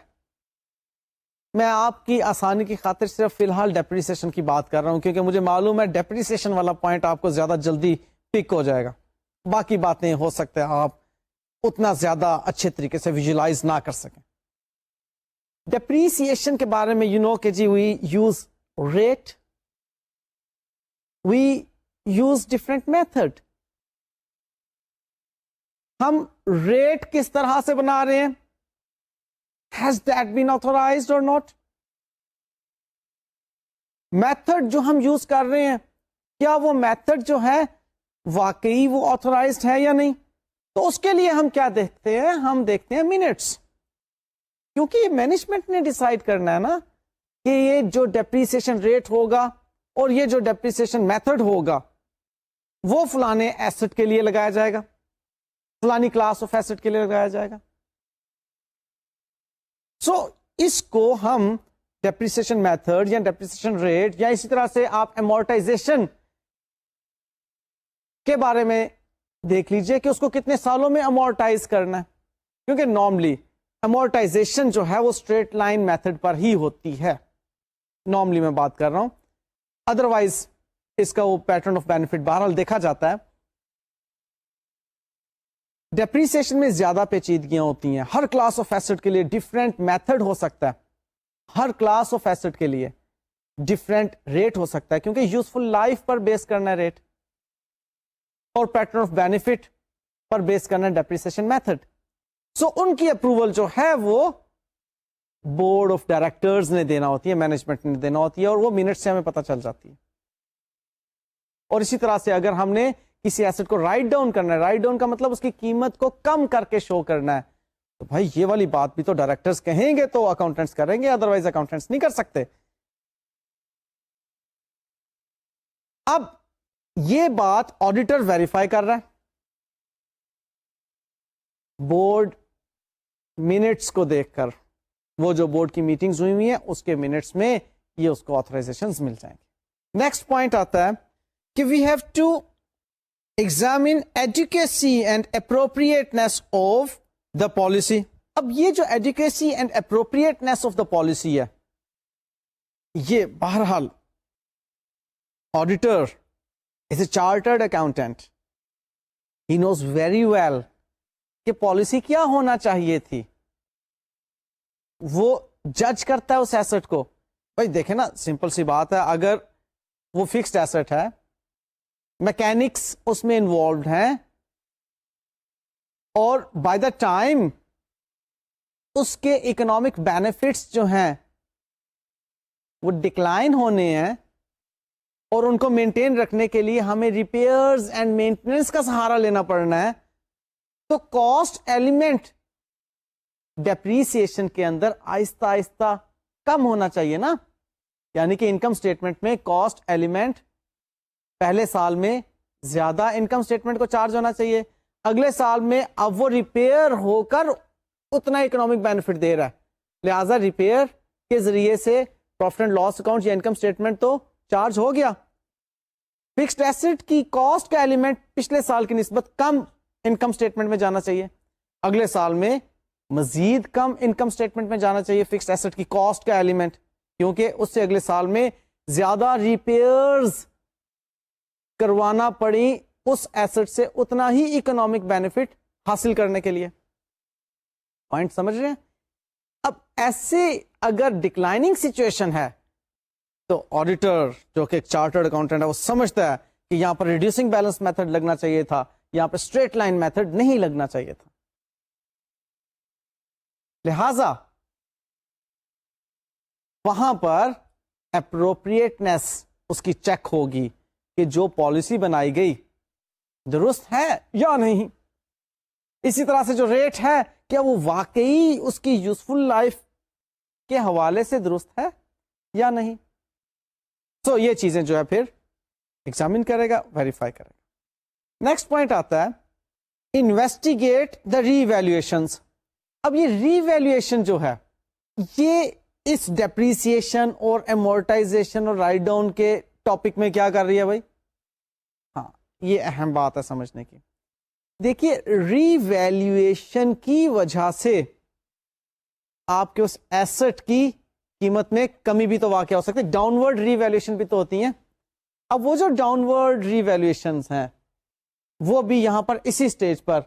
میں آپ کی آسانی کی خاطر صرف فی الحال ڈپریسیشن کی بات کر رہا ہوں کیونکہ مجھے معلوم ہے ڈپریسیشن والا پوائنٹ آپ کو زیادہ جلدی پک ہو جائے گا, باقی باتیں ہو سکتے ہیں آپ اتنا زیادہ اچھے طریقے سے ویژولائز نہ کر سکیں. ڈپریسیشن کے بارے میں کہ جی we use rate, we use different method. ہم ریٹ کس طرح سے بنا رہے ہیں؟ Has that been authorized or not? Method جو ہم یوز کر رہے ہیں کیا وہ میتھڈ جو ہے واقعی وہ آتھورائزڈ ہے یا نہیں؟ تو اس کے لیے ہم کیا دیکھتے ہیں؟ ہم دیکھتے ہیں منٹس, کیونکہ یہ مینجمنٹ نے ڈیسائیڈ کرنا ہے نا کہ یہ جو ڈیپریسیشن ریٹ ہوگا اور یہ جو ڈیپریسیشن میتھڈ ہوگا وہ فلانے ایسٹ کے لیے لگایا جائے گا, فلانی کلاس آف ایسٹ کے لیے لگایا جائے گا. سو اس کو ہم ڈیپریسیشن میتھڈ یا ڈیپریسیشن ریٹ یا اسی طرح سے آپ امورٹائزیشن کے بارے میں دیکھ لیجئے کہ اس کو کتنے سالوں میں امورٹائز کرنا ہے, کیونکہ نارملی امورٹائزیشن جو ہے وہ اسٹریٹ لائن میتھڈ پر ہی ہوتی ہے, نارملی میں بات کر رہا ہوں, ادروائز اس کا وہ پیٹرن آف بینیفٹ بہرحال دیکھا جاتا ہے. ڈیپریسیشن میں زیادہ پیچیدگیاں ہوتی ہیں, ہر کلاس آف ایسٹ کے لیے ڈفرینٹ میتھڈ ہو سکتا ہے, ہر کلاس آف ایسٹ کے لیے ڈفرینٹ ریٹ ہو سکتا ہے کیونکہ یوزفل لائف پر بیس کرنا ہے ریٹ اور پیٹرن آف بینیفٹ پر بیس کرنا ہے ڈیپریسیشن میتھڈ. سو ان کی اپروول جو ہے وہ بورڈ آف ڈائریکٹرز نے دینا ہوتی ہے, مینجمنٹ نے دینا ہوتی ہے, اور وہ منٹ سے ہمیں پتہ چل جاتی ہے. اور اسی طرح سے اگر ہم نے کسی ایسٹ کو رائٹ ڈاؤن کرنا ہے, رائٹ ڈاؤن کا مطلب اس کی قیمت کو کم کر کے شو کرنا ہے, تو بھائی یہ والی بات بھی تو ڈائریکٹرز کہیں گے تو اکاؤنٹنٹس کریں گے, ادروائز اکاؤنٹنٹس نہیں کر سکتے. اب یہ بات آڈیٹر ویریفائی کر رہا ہے, بورڈ منٹس کو دیکھ کر, وہ جو بورڈ کی میٹنگز ہوئی ہوئی ہیں اس کے منٹس میں یہ اس کو آتھورائزیشنز مل جائیں گے. نیکسٹ پوائنٹ آتا ہے کہ we have to examine adequacy and appropriateness of the policy. اب یہ جو adequacy and appropriateness of the policy ہے, یہ بہرحال auditor is a chartered accountant, he knows very well کہ پالیسی کیا ہونا چاہیے تھی, وہ جج کرتا ہے اس ایسٹ کو. بھائی دیکھیں نا, سمپل سی بات ہے, اگر وہ فکسڈ ایسٹ ہے, میکینکس اس میں انوالوڈ ہیں, اور بائی دا ٹائم اس کے اکنامک بینیفٹس جو ہیں وہ ڈکلائن ہونے ہیں, اور ان کو مینٹین رکھنے کے لیے ہمیں ریپیئرز اینڈ مینٹیننس کا سہارا لینا پڑنا ہے, تو کاسٹ ایلیمنٹ ڈیپریسیشن کے اندر آہستہ آہستہ کم ہونا چاہیے نا. یعنی کہ انکم اسٹیٹمنٹ میں کاسٹ ایلیمنٹ پہلے سال میں زیادہ انکم اسٹیٹمنٹ کو چارج ہونا چاہیے, اگلے سال میں اب وہ ریپیئر ہو کر اتنا اکنامک بینیفٹ دے رہا ہے, لہذا ریپیئر کے ذریعے سے پروفٹ اینڈ لاس اکاؤنٹ یا انکم اسٹیٹمنٹ تو چارج ہو گیا. فکسڈ ایسٹ کی کاسٹ کا ایلیمنٹ پچھلے سال کی نسبت کم انکم اسٹیٹمنٹ میں جانا چاہیے, اگلے سال میں مزید کم انکم اسٹیٹمنٹ میں جانا چاہیے فکسڈ ایسٹ کی کاسٹ کا ایلیمنٹ, کیونکہ اس سے اگلے سال میں زیادہ ریپیئرز کروانا پڑی اس ایسٹ سے اتنا ہی اکنامک بینیفٹ حاصل کرنے کے لیے. پوائنٹ سمجھ رہے ہیں؟ اب ایسے اگر ڈکلائننگ سچویشن ہے تو آڈیٹر جو کہ چارٹرڈ اکاؤنٹنٹ ہے وہ سمجھتا ہے کہ یہاں پر ریڈیوسنگ بیلنس میتھڈ لگنا چاہیے تھا, یہاں پر اسٹریٹ لائن میتھڈ نہیں لگنا چاہیے تھا. لہذا وہاں پر اپروپریٹنس اس کی چیک ہوگی کہ جو پالیسی بنائی گئی درست ہے یا نہیں. اسی طرح سے جو ریٹ ہے کیا وہ واقعی اس کی یوزفل لائف کے حوالے سے درست ہے یا نہیں. سو یہ چیزیں جو ہے پھر ایگزامن کرے گا, ویریفائی کرے گا. نیکسٹ پوائنٹ آتا ہے انویسٹیگیٹ دا ری ویلویشنز. اب یہ ری ویلویشن جو ہے یہ اس ڈیپریسیشن اور امورٹائزیشن اور رائٹ ڈاؤن کے ٹاپک میں کیا کر رہی ہے بھائی؟ ہاں یہ اہم بات ہے سمجھنے کی. دیکھیے ری ویلویشن کی وجہ سے آپ کے اس ایسٹ کی قیمت میں کمی بھی تو واقع ہو سکتی ہے, ڈاؤن ورڈ ری ویلویشن بھی تو ہوتی ہیں. اب وہ جو ڈاؤن ورڈ ری ویلویشنز ہیں وہ بھی یہاں پر اسی سٹیج پر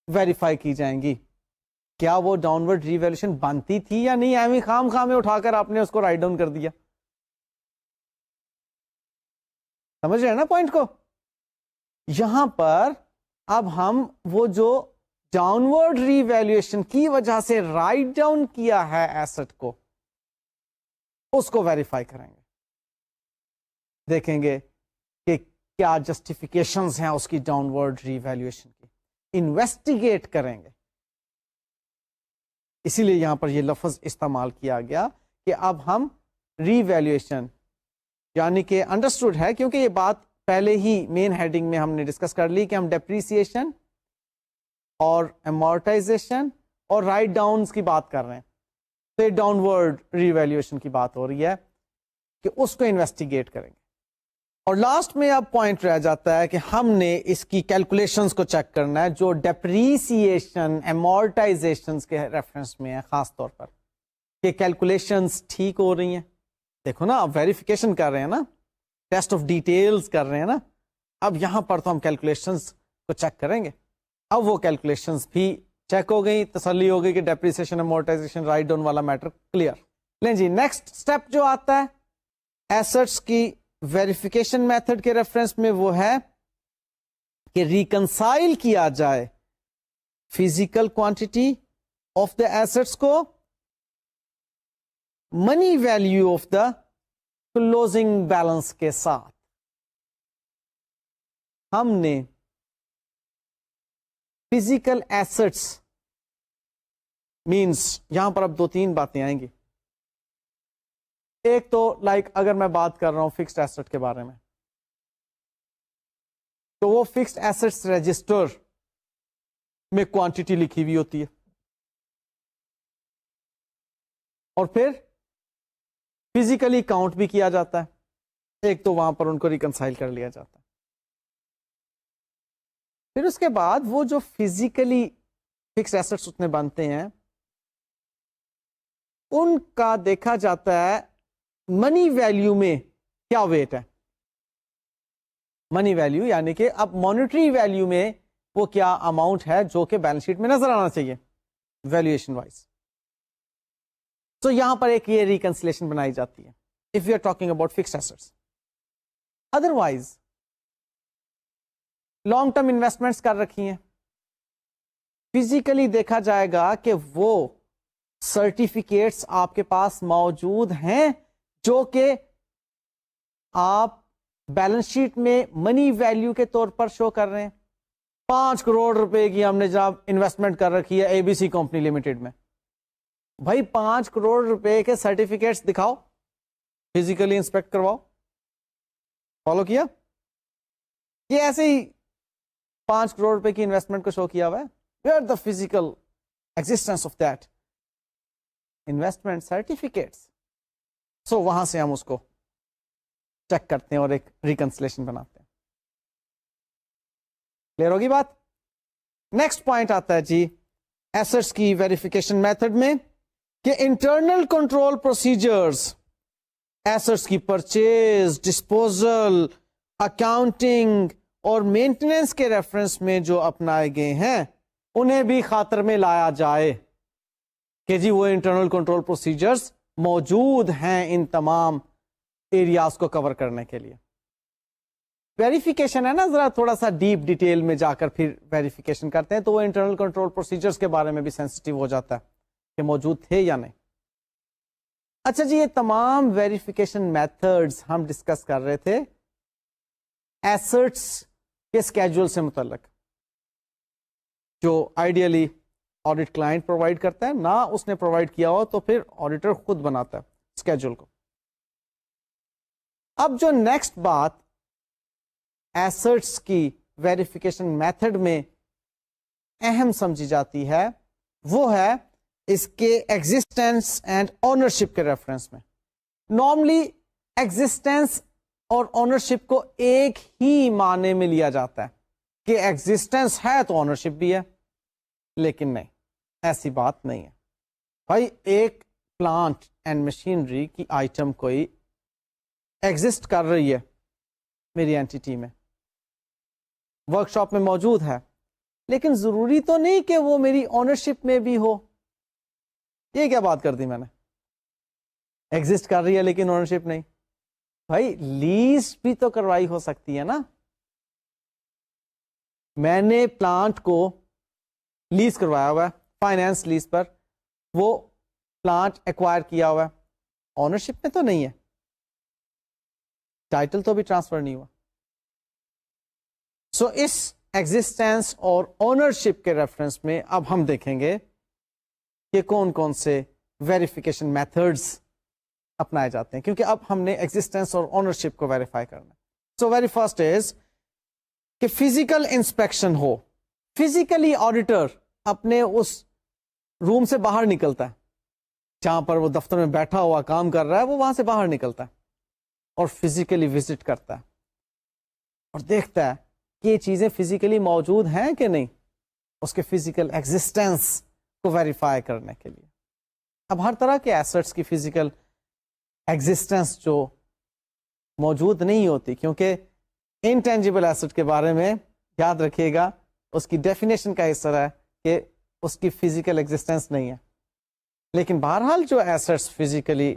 ویریفائی کی جائیں گی. کیا وہ ڈاؤن ورڈ ری ویلویشن بنتی تھی یا نہیں, ایویں خام خام میں اٹھا کر آپ نے اس کو رائٹ ڈاؤن کر دیا. سمجھ رہے ہیں نا پوائنٹ کو؟ یہاں پر اب ہم وہ جو ڈاؤن ورڈ ری ویلویشن کی وجہ سے رائٹ ڈاؤن کیا ہے ایسٹ کو, اس کو ویریفائی کریں گے, دیکھیں گے کہ کیا جسٹیفیکیشنز ہیں اس کی ڈاؤن ورڈ ری ویلویشن کی, انویسٹیگیٹ کریں گے. اسی لیے یہاں پر یہ لفظ استعمال کیا گیا کہ اب ہم ری ویلویشن یعنی کہ انڈرسٹوڈ ہے, کیونکہ یہ بات پہلے ہی مین ہیڈنگ میں ہم نے ڈسکس کر لی کہ ہم ڈیپریسیشن اور امورٹائزیشن اور رائٹ ڈاؤنز کی بات کر رہے ہیں. تو یہ ڈاؤن ورڈ ری ویلویشن کی بات ہو رہی ہے کہ اس کو انویسٹیگیٹ کریں گے. اور لاسٹ میں اب پوائنٹ رہ جاتا ہے کہ ہم نے اس کی کیلکولیشنز کو چیک کرنا ہے جو ڈیپریسیشن امورٹائزیشن کے ریفرنس میں ہے, خاص طور پر کہ کیلکولیشنز ٹھیک ہو رہی ہیں. دیکھو نا اب ویریفیکیشن کر رہے ہیں نا, ٹیسٹ آف ڈیٹیلز کر رہے ہیں نا, اب یہاں پر تو ہم کیلکولیشنز کو چیک کریں گے. اب وہ کیلکولیشنز بھی چیک ہو گئی, تسلی ہو گئی کہ ڈیپریسیشن امورٹائزیشن رائٹ ڈاؤن والا میٹر کلیئر. لیں جی نیکسٹ سٹیپ جو آتا ہے ایسٹس کی ویریفیکیشن میتھڈ کے ریفرنس میں وہ ہے کہ ریکنسائل کیا جائے physical quantity of the assets کو money value of the closing balance کے ساتھ. ہم نے فزیکل ایسٹس مینس یہاں پر اب دو تین باتیں آئیں گی. ایک تو اگر میں بات کر رہا ہوں فکسڈ ایسٹ کے بارے میں تو وہ فکسڈ ایسٹس رجسٹر میں کوانٹٹی لکھی ہوئی ہوتی ہے اور پھر فزیکلی کاؤنٹ بھی کیا جاتا ہے. ایک تو وہاں پر ان کو ریکنسائل کر لیا جاتا ہے. پھر اس کے بعد وہ جو فزیکلی فکسڈ ایسٹس اتنے بنتے ہیں ان کا دیکھا جاتا ہے منی ویلیو میں کیا ویٹ ہے. منی ویلیو یعنی کہ اب مانیٹری ویلیو میں وہ کیا اماؤنٹ ہے جو کہ بیلنس شیٹ میں نظر آنا چاہیے ویلیویشن وائز. تو یہاں پر ایک یہ ریکنسلیشن بنائی جاتی ہے if you are talking about fixed assets. Otherwise long term investments کر رکھی ہیں, فزیکلی دیکھا جائے گا کہ وہ سرٹیفکیٹس آپ کے پاس موجود ہیں جو کہ آپ بیلنس شیٹ میں منی ویلیو کے طور پر شو کر رہے ہیں. 5 کروڑ روپے کی ہم نے جناب انویسٹمنٹ کر رکھی ہے اے بی سی کمپنی لمیٹڈ میں. بھائی 5 کروڑ روپے کے سرٹیفکیٹس دکھاؤ, فزیکلی انسپیکٹ کرواؤ. فالو کیا؟ یہ ایسے ہی 5 کروڑ روپے کی انویسٹمنٹ کو شو کیا ہوا ہے. Where the physical existence of that investment certificates. So وہاں سے ہم اس کو چیک کرتے ہیں اور ایک ریکنسلیشن بناتے ہیں. کلیئر ہوگی بات؟ نیکسٹ پوائنٹ آتا ہے جی ایسٹس کی ویریفیکیشن میتھڈ میں کہ انٹرنل کنٹرول پروسیجرز ایسٹس کی پرچیز، ڈسپوزل، اکاؤنٹنگ اور مینٹیننس کے ریفرنس میں جو اپنائے گئے ہیں انہیں بھی خاطر میں لایا جائے کہ جی وہ انٹرنل کنٹرول پروسیجرز موجود ہیں ان تمام ایریاز کو کور کرنے کے لیے. ویریفیکیشن ہے نا، ذرا تھوڑا سا ڈیپ ڈیٹیل میں جا کر پھر ویریفیکیشن کرتے ہیں تو وہ انٹرنل کنٹرول پروسیجرز کے بارے میں بھی سینسٹیو ہو جاتا ہے کہ موجود تھے یا نہیں. اچھا جی، یہ تمام ویریفیکیشن میتھڈز ہم ڈسکس کر رہے تھے ایسٹس کے اسکیجول سے متعلق، جو آئیڈیلی آڈٹ کلائنٹ پرووائڈ کرتا ہے، نہ اس نے پرووائڈ کیا ہو تو پھر آڈیٹر خود بناتا ہے اسکیجول کو. اب جو نیکسٹ بات ایسٹس کی ویریفیکیشن میتھڈ میں اہم سمجھی جاتی ہے وہ ہے اس کے ایگزسٹینس اینڈ اونرشپ کے ریفرنس میں. نارملی ایگزسٹینس اور اونرشپ کو ایک ہی معنی میں لیا جاتا ہے کہ ایگزسٹینس ہے تو اونرشپ بھی ہے، لیکن نہیں، ایسی بات نہیں ہے بھائی. ایک پلانٹ اینڈ مشینری کی آئٹم کوئی ایگزسٹ کر رہی ہے میری اینٹیٹی میں، ورک شاپ میں موجود ہے، لیکن ضروری تو نہیں کہ وہ میری اونرشپ میں بھی ہو. یہ کیا بات کر دی میں نے؟ ایگزسٹ کر رہی ہے لیکن اونرشپ نہیں. بھائی لیز بھی تو کروائی ہو سکتی ہے نا. میں نے پلانٹ کو لیز کروایا ہوا ہے، فائنینس لیز پر، وہ پلانٹ ایکوائر کیا ہوا ہے، اونرشپ میں تو نہیں ہے، ٹائٹل تو بھی ٹرانسفر نہیں ہوا. سو اس ایگزسٹینس اور اونرشپ کے ریفرنس میں اب ہم دیکھیں گے کہ کون کون سے ویریفیکیشن میتھڈز اپنائے جاتے ہیں، کیونکہ اب ہم نے ایگزسٹینس اور اونرشپ کو ویریفائی کرنا. سو ویری فرسٹ از کہ فزیکل انسپیکشن ہو. فزیکلی آڈیٹر اپنے اس روم سے باہر نکلتا ہے جہاں پر وہ دفتر میں بیٹھا ہوا کام کر رہا ہے، وہ وہاں سے باہر نکلتا ہے اور فزیکلی وزٹ کرتا ہے اور دیکھتا ہے کہ یہ چیزیں فزیکلی موجود ہیں کہ نہیں، اس کے فزیکل ایگزسٹینس کو ویریفائی کرنے کے لیے. اب ہر طرح کے ایسٹس کی فزیکل ایگزسٹینس جو موجود نہیں ہوتی، کیونکہ انٹینجیبل ایسٹ کے بارے میں یاد رکھیے گا اس کی ڈیفینیشن کا اس طرح ہے کہ اس کی فزیکل ایگزسٹینس نہیں ہے. لیکن بہرحال جو ایسٹس فزیکلی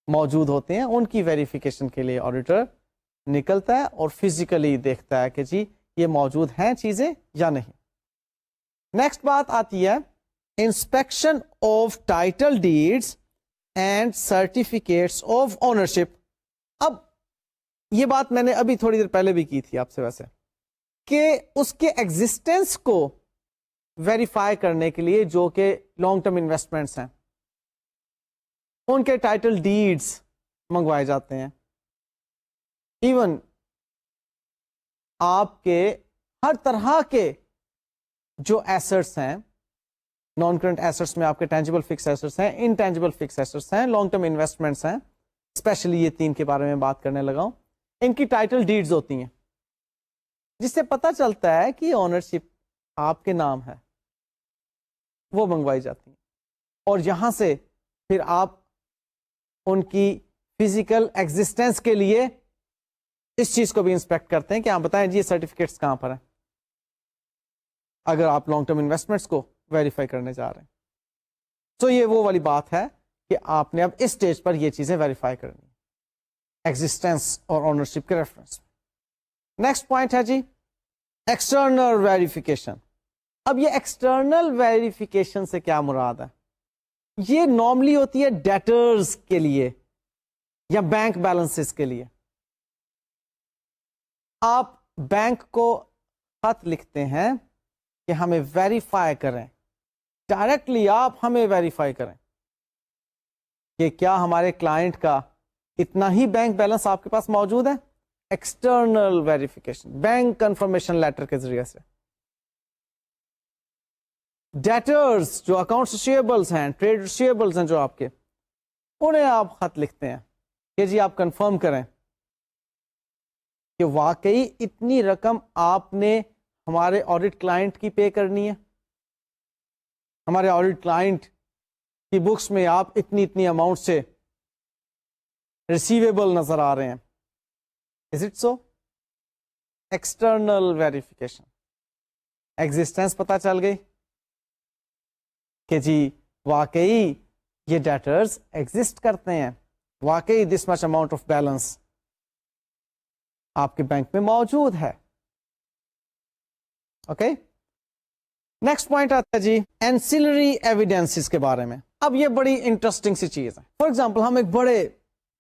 موجود ہوتے ہیں ان کی ویریفیکیشن کے لیے آڈیٹر نکلتا ہے اور فزیکلی دیکھتا ہے کہ جی یہ موجود ہیں چیزیں یا نہیں. نیکسٹ بات آتی ہے inspection of title deeds and certificates of ownership. اب یہ بات میں نے ابھی تھوڑی دیر پہلے بھی کی تھی آپ سے، ویسے کہ اس کے ایگزسٹینس کو ویریفائی کرنے کے لیے جو کہ لانگ ٹرم انویسٹمنٹس ہیں ان کے ٹائٹل ڈیڈز منگوائے جاتے ہیں. ایون آپ کے ہر طرح کے جو ایسٹس ہیں، نان کرنٹ ایسٹس میں آپ کے ٹینجیبل فکس ایسٹس ہیں، انٹینجیبل فکس ایسٹس ہیں، لانگ ٹرم انویسٹمنٹس ہیں، اسپیشلی یہ تین کے بارے میں بات کرنے لگا ہوں. ان کی ٹائٹل ڈیڈز ہوتی ہیں جس سے پتہ چلتا ہے کہ اونرشپ آپ کے نام ہے، وہ منگوائی جاتی ہیں اور یہاں سے پھر آپ ان کی فزیکل ایگزسٹینس کے لیے اس چیز کو بھی انسپیکٹ کرتے ہیں کہ آپ بتائیں جی یہ سرٹیفکیٹس کہاں پر ہیں، اگر آپ لانگ ٹرم انویسٹمنٹس کو ویریفائی کرنے جا رہے ہیں. تو یہ وہ والی بات ہے کہ آپ نے اب اس سٹیج پر یہ چیزیں ویریفائی کرنی ایگزسٹینس اور اونرشپ کے ریفرنس. نیکسٹ پوائنٹ ہے جی ایکسٹرنل ویریفیکیشن. اب یہ ایکسٹرنل ویریفیکیشن سے کیا مراد ہے؟ یہ نارملی ہوتی ہے ڈیٹرز کے لیے یا بینک بیلنسز کے لیے. آپ بینک کو خط لکھتے ہیں کہ ہمیں ویریفائی کریں، ڈائریکٹلی آپ ہمیں ویریفائی کریں کہ کیا ہمارے کلائنٹ کا اتنا ہی بینک بیلنس آپ کے پاس موجود ہے. External verification bank confirmation letter کے ذریعے سے. ڈیٹرز جو اکاؤنٹس ریسیویبلس ہیں، ٹریڈ ریسیویبلس ہیں جو آپ کے، انہیں آپ خط لکھتے ہیں کہ جی آپ کنفرم کریں کہ واقعی اتنی رقم آپ نے ہمارے آڈٹ کلائنٹ کی پے کرنی ہے، ہمارے آڈٹ کلائنٹ کی بکس میں آپ اتنی اماؤنٹ سے ریسیویبل نظر آ رہے ہیں. Is it so? External verification, existence پتا چل گئی کہ جی واقعی یہ ڈیٹرز ایگزسٹ کرتے ہیں، واقعی دس مچ اماؤنٹ آف بیلنس آپ کے بینک میں موجود ہے. اوکے، نیکسٹ پوائنٹ آتا ہے جی اینسلری ایویڈینسز کے بارے میں. اب یہ بڑی انٹرسٹنگ سی چیز ہے. فار ایگزامپل ہم ایک بڑے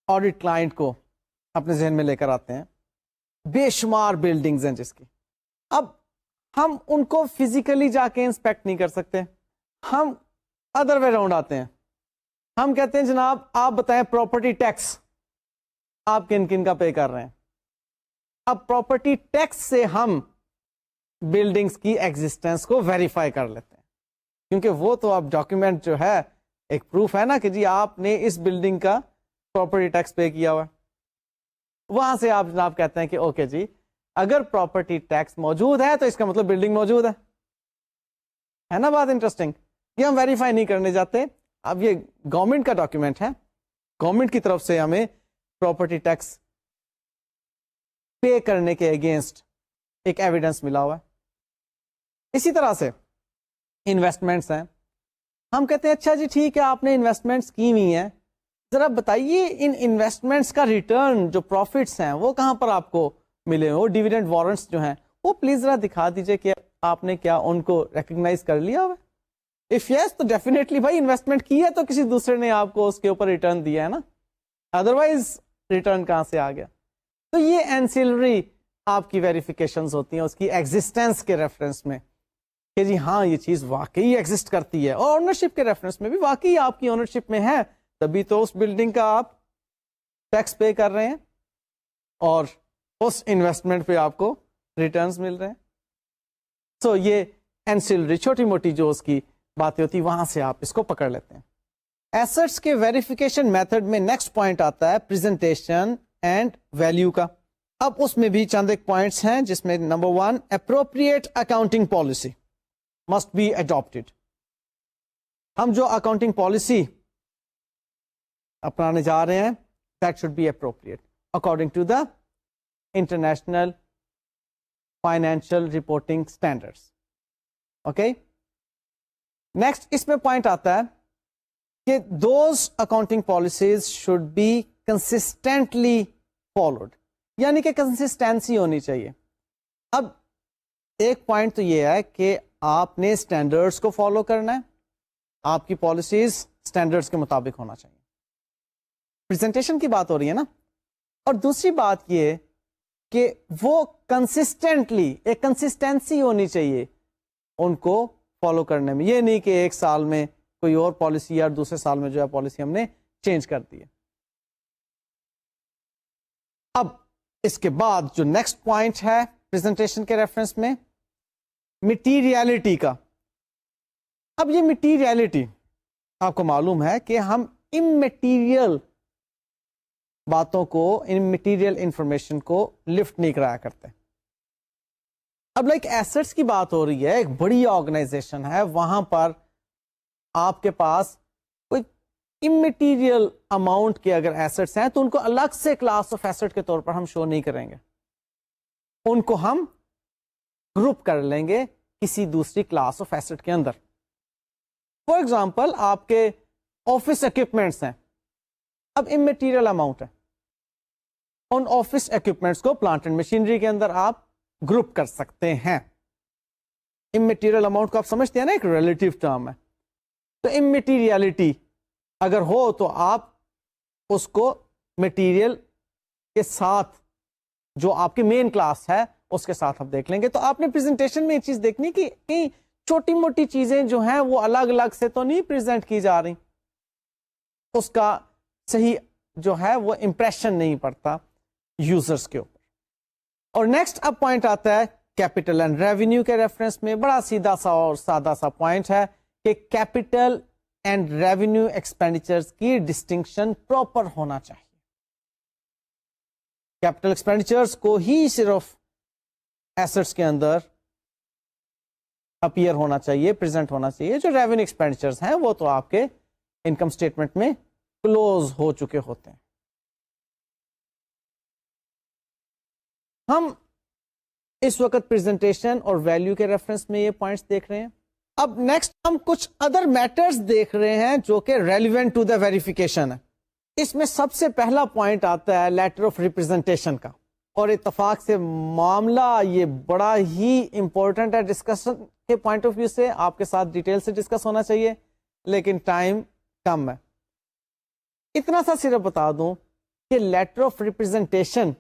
آڈٹ کلائنٹ کو اپنے ذہن میں لے کر آتے ہیں، بے شمار بلڈنگز ہیں جس کی. اب ہم ان کو فزیکلی جا کے انسپیکٹ نہیں کر سکتے، ہم ادر وے راؤنڈ آتے ہیں. ہم کہتے ہیں جناب آپ بتائیں پراپرٹی ٹیکس آپ کن کن کا پے کر رہے ہیں. اب پراپرٹی ٹیکس سے ہم بلڈنگز کی ایگزسٹنس کو ویریفائی کر لیتے ہیں، کیونکہ وہ تو اب ڈاکیومنٹ جو ہے ایک پروف ہے نا کہ جی آپ نے اس بلڈنگ کا پراپرٹی ٹیکس پے کیا ہوا. وہاں سے آپ جناب کہتے ہیں کہ اوکے جی اگر پراپرٹی ٹیکس موجود ہے تو اس کا مطلب بلڈنگ موجود ہے نا. بات انٹرسٹنگ. یہ ہم ویریفائی نہیں کرنے جاتے. اب یہ گورنمنٹ کا ڈاکیومنٹ ہے، گورنمنٹ کی طرف سے ہمیں پراپرٹی ٹیکس پے کرنے کے اگینسٹ ایک ایویڈنس ملا ہوا ہے. اسی طرح سے انویسٹمنٹس ہیں. ہم کہتے ہیں اچھا جی ٹھیک ہے آپ نے انویسٹمنٹس کی ہوئی ہیں، ذرا بتائیے ان انویسٹمنٹس کا ریٹرن جو پروفٹس ہیں وہ کہاں پر آپ کو ملے، وہ ڈیویڈنڈ وارنٹس جو ہیں وہ پلیز ذرا دکھا دیجئے کہ آپ نے کیا ان کو ریکگنائز کر لیا ہوا. اف یس تو ڈیفینیٹلی بھائی انویسٹمنٹ کی ہے تو کسی دوسرے نے آپ کو اس کے اوپر ریٹرن دیا ہے نا، ادروائز ریٹرن کہاں سے آ گیا. تو یہ اینسلری آپ کی ویریفیکیشنز ہوتی ہیں اس کی ایگزسٹنس کے ریفرنس میں کہ جی ہاں یہ چیز واقعی ایگزسٹ کرتی ہے، اور اونرشپ کے ریفرنس میں بھی واقعی آپ کی اونرشپ میں ہے تبھی تو اس بلڈنگ کا آپ ٹیکس پے کر رہے ہیں اور اس انویسٹمنٹ پہ آپ کو ریٹرنز مل رہے ہیں. سو یہ اینسلری چھوٹی موٹی جو اس کی باتیں ہوتی وہاں سے آپ اس کو پکڑ لیتے ہیں. ایسٹس کے ویریفیکیشن میتھڈ میں نیکسٹ پوائنٹ آتا ہے پریزنٹیشن اینڈ ویلیو کا. اب اس میں بھی چند ایک پوائنٹس ہیں جس میں number 1 appropriate accounting policy must be adapted. ہم جو اکاؤنٹنگ پالیسی اپنانے جا رہے ہیں that should be appropriate according to the international financial reporting standards. Okay, next اس میں پوائنٹ آتا ہے کہ those accounting policies should be consistently followed, یعنی کہ کنسسٹینسی ہونی چاہیے. اب ایک پوائنٹ تو یہ ہے کہ آپ نے اسٹینڈرڈس کو فالو کرنا ہے، آپ کی پالیسیز اسٹینڈرڈس کے مطابق ہونا چاہیے. پریزنٹیشن کی بات ہو رہی ہے نا. اور دوسری بات یہ کہ وہ کنسسٹینٹلی ایک کنسسٹینسی ہونی چاہیے ان کو فالو کرنے میں. یہ نہیں کہ ایک سال میں کوئی اور پالیسی اور دوسرے سال میں جو ہے پالیسی ہم نے چینج کر دی ہے. اب اس کے بعد جو نیکسٹ پوائنٹ ہے پریزنٹیشن کے ریفرنس میں مٹیریلٹی کا. اب یہ مٹیریلٹی آپ کو معلوم ہے کہ ہم اممیٹیریل باتوں کو، اممیٹیریل انفارمیشن کو لفٹ نہیں کرایا کرتے. اب لائک ایسٹس کی بات ہو رہی ہے، ایک بڑی آرگنائزیشن ہے، وہاں پر آپ کے پاس کوئی اممیٹیریل اماؤنٹ کے اگر ایسٹس ہیں تو ان کو الگ سے کلاس آف ایسٹ کے طور پر ہم شو نہیں کریں گے، ان کو ہم گروپ کر لیں گے کسی دوسری کلاس آف ایسٹ کے اندر. فار ایگزامپل آپ کے آفس اکوپمنٹس ہیں، اب اممیٹیریل اماؤنٹ ہے، ان آفس اکوپمنٹس کو پلانٹ اینڈ مشینری کے اندر آپ گروپ کر سکتے ہیں. اممیٹیریل اماؤنٹ کو آپ سمجھتے ہیں نا، ایک ریلیٹیو ٹرم ہے. تو اممیٹیریلٹی اگر ہو تو آپ اس کو مٹیریل کے ساتھ جو آپ کی مین کلاس ہے اس کے ساتھ آپ دیکھ لیں گے. تو آپ نے پریزنٹیشن میں یہ چیز دیکھنی کہ کہیں چھوٹی موٹی چیزیں جو ہیں وہ الگ الگ سے تو نہیں پریزنٹ کی جا رہی، اس کا صحیح جو ہے وہ امپریشن نہیں پڑتا یوزرز کے اوپر. اور نیکسٹ اب پوائنٹ آتا ہے کیپٹل اینڈ ریونیو کے ریفرنس میں. بڑا سیدھا سا اور سادہ سا پوائنٹ ہے کہ کیپٹل اینڈ ریونیو ایکسپینڈیچرز کی ڈسٹنکشن پراپر ہونا چاہیے. کیپٹل ایکسپینڈیچرز کو ہی صرف ایسٹس کے اندر اپیئر ہونا چاہیے, پریزنٹ ہونا چاہیے. جو ریونیو ایکسپینڈیچرز ہیں وہ تو آپ کے انکم اسٹیٹمنٹ میں کلوز ہو چکے ہوتے ہیں. ہم اس وقت پریزنٹیشن اور ویلیو کے ریفرنس میں یہ پوائنٹس دیکھ رہے ہیں. اب نیکسٹ ہم کچھ ادر میٹرز دیکھ رہے ہیں جو کہ ریلیونٹ ٹو دا ویریفیکیشن ہے. اس میں سب سے پہلا پوائنٹ آتا ہے لیٹر آف ریپرزینٹیشن کا, اور اتفاق سے معاملہ یہ بڑا ہی امپورٹنٹ ہے. ڈسکشن کے پوائنٹ آف ویو سے آپ کے ساتھ ڈیٹیل سے ڈسکس ہونا چاہیے, لیکن ٹائم کم ہے. اتنا سا صرف بتا دوں کہ لیٹر آف ریپرزینٹیشن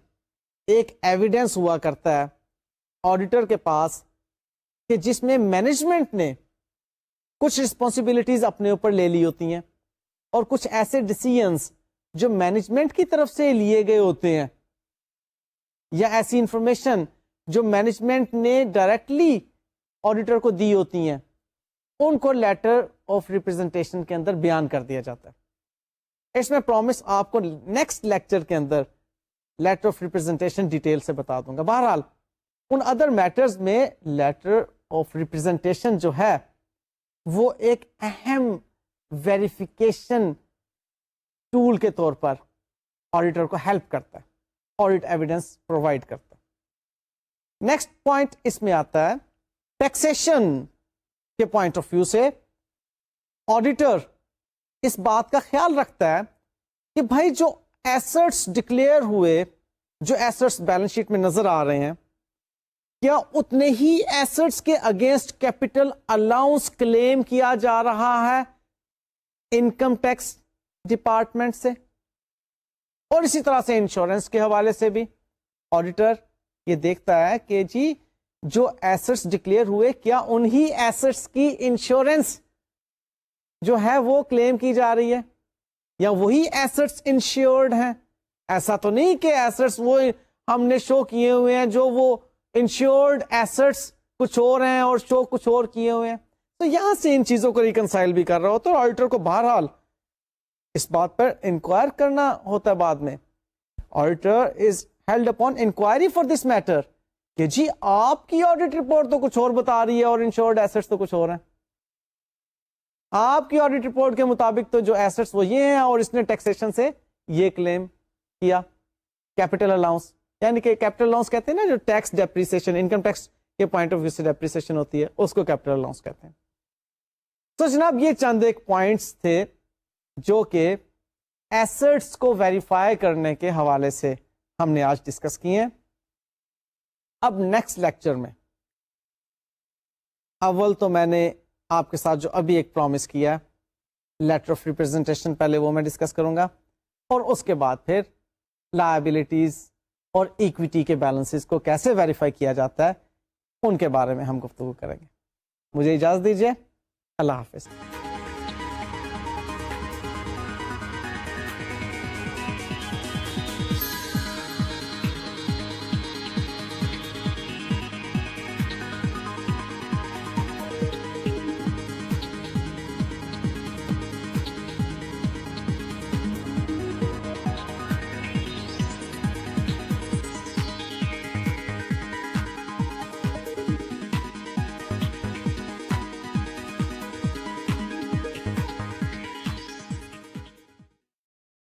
ایک ایویڈنس ہوا کرتا ہے آڈیٹر کے پاس کہ جس میں مینجمنٹ نے کچھ رسپانسبلٹیز اپنے اوپر لے لی ہوتی ہیں, اور کچھ ایسے ڈیسیژنز جو مینجمنٹ کی طرف سے لیے گئے ہوتے ہیں, یا ایسی انفارمیشن جو مینجمنٹ نے ڈائریکٹلی آڈیٹر کو دی ہوتی ہیں, ان کو لیٹر آف ریپرزینٹیشن کے اندر بیان کر دیا جاتا ہے. اس میں پرومس آپ کو نیکسٹ لیکچر کے اندر لیٹر آف ریپرزینٹیشن ڈیٹیل سے بتا دوں گا. بہرحال ان ادر میٹرز میں لیٹر آف ریپرزینٹیشن جو ہے وہ ایک اہم ویریفیکیشن ٹول کے طور پر آڈیٹر کو ہیلپ کرتا ہے, آڈٹ ایویڈنس پرووائڈ کرتا ہے. نیکسٹ پوائنٹ اس میں آتا ہے ٹیکسیشن کے پوائنٹ آف ویو سے آڈیٹر اس بات کا خیال رکھتا ہے کہ بھائی جو ایسٹس ڈکلیئر ہوئے, جو ایسٹس بیلنس شیٹ میں نظر آ رہے ہیں, کیا اتنے ہی ایسٹس کے اگینسٹ کیپٹل الاؤنس کلیم کیا جا رہا ہے انکم ٹیکس ڈپارٹمنٹ سے. اور اسی طرح سے انشورنس کے حوالے سے بھی آڈیٹر یہ دیکھتا ہے کہ جی جو ایسٹس ڈکلیئر ہوئے کیا انہی ایسٹس کی انشورنس جو ہے وہ کلیم کی جا رہی ہے, یا وہی ایسٹس انشورڈ ہیں. ایسا تو نہیں کہ ایسٹس وہ ہم نے شو کیے ہوئے ہیں جو وہ انشورڈ ایسٹس کچھ اور ہیں اور شو کچھ اور کیے ہوئے ہیں. تو یہاں سے ان چیزوں کو ریکنسائل بھی کر رہا ہوتا ہے, اور آڈیٹر کو بہرحال اس بات پر انکوائر کرنا ہوتا ہے. بعد میں auditor is held upon inquiry for this matter کہ جی آپ کی آڈٹ رپورٹ تو کچھ اور بتا رہی ہے اور انشورڈ ایسٹس تو کچھ اور ہیں. آپ کی آڈٹ رپورٹ کے مطابق تو جو ایسٹس وہ یہ ہیں, اور اس نے ٹیکسیشن سے یہ کلیم کیا کیپٹل الاؤنس, یعنی کہ کیپٹل الاؤنس کہتے ہیں نا جو ٹیکس ڈیپریسیشن, انکم ٹیکس کے پوائنٹ آف ویو سے ڈیپریسیشن ہوتی ہے, اس کو کیپٹل الاؤنس کہتے ہیں. تو جناب یہ چند ایک پوائنٹس تھے جو کہ ایسٹس کو ویریفائی کرنے کے حوالے سے ہم نے آج ڈسکس کیے ہیں. اب نیکسٹ لیکچر میں اول تو میں نے آپ کے ساتھ جو ابھی ایک پرومس کیا لیٹر آف ریپرزینٹیشن, پہلے وہ میں ڈسکس کروں گا, اور اس کے بعد پھر لائبلٹیز اور ایکویٹی کے بیلنسز کو کیسے ویریفائی کیا جاتا ہے ان کے بارے میں ہم گفتگو کریں گے. مجھے اجازت دیجیے, اللہ حافظ.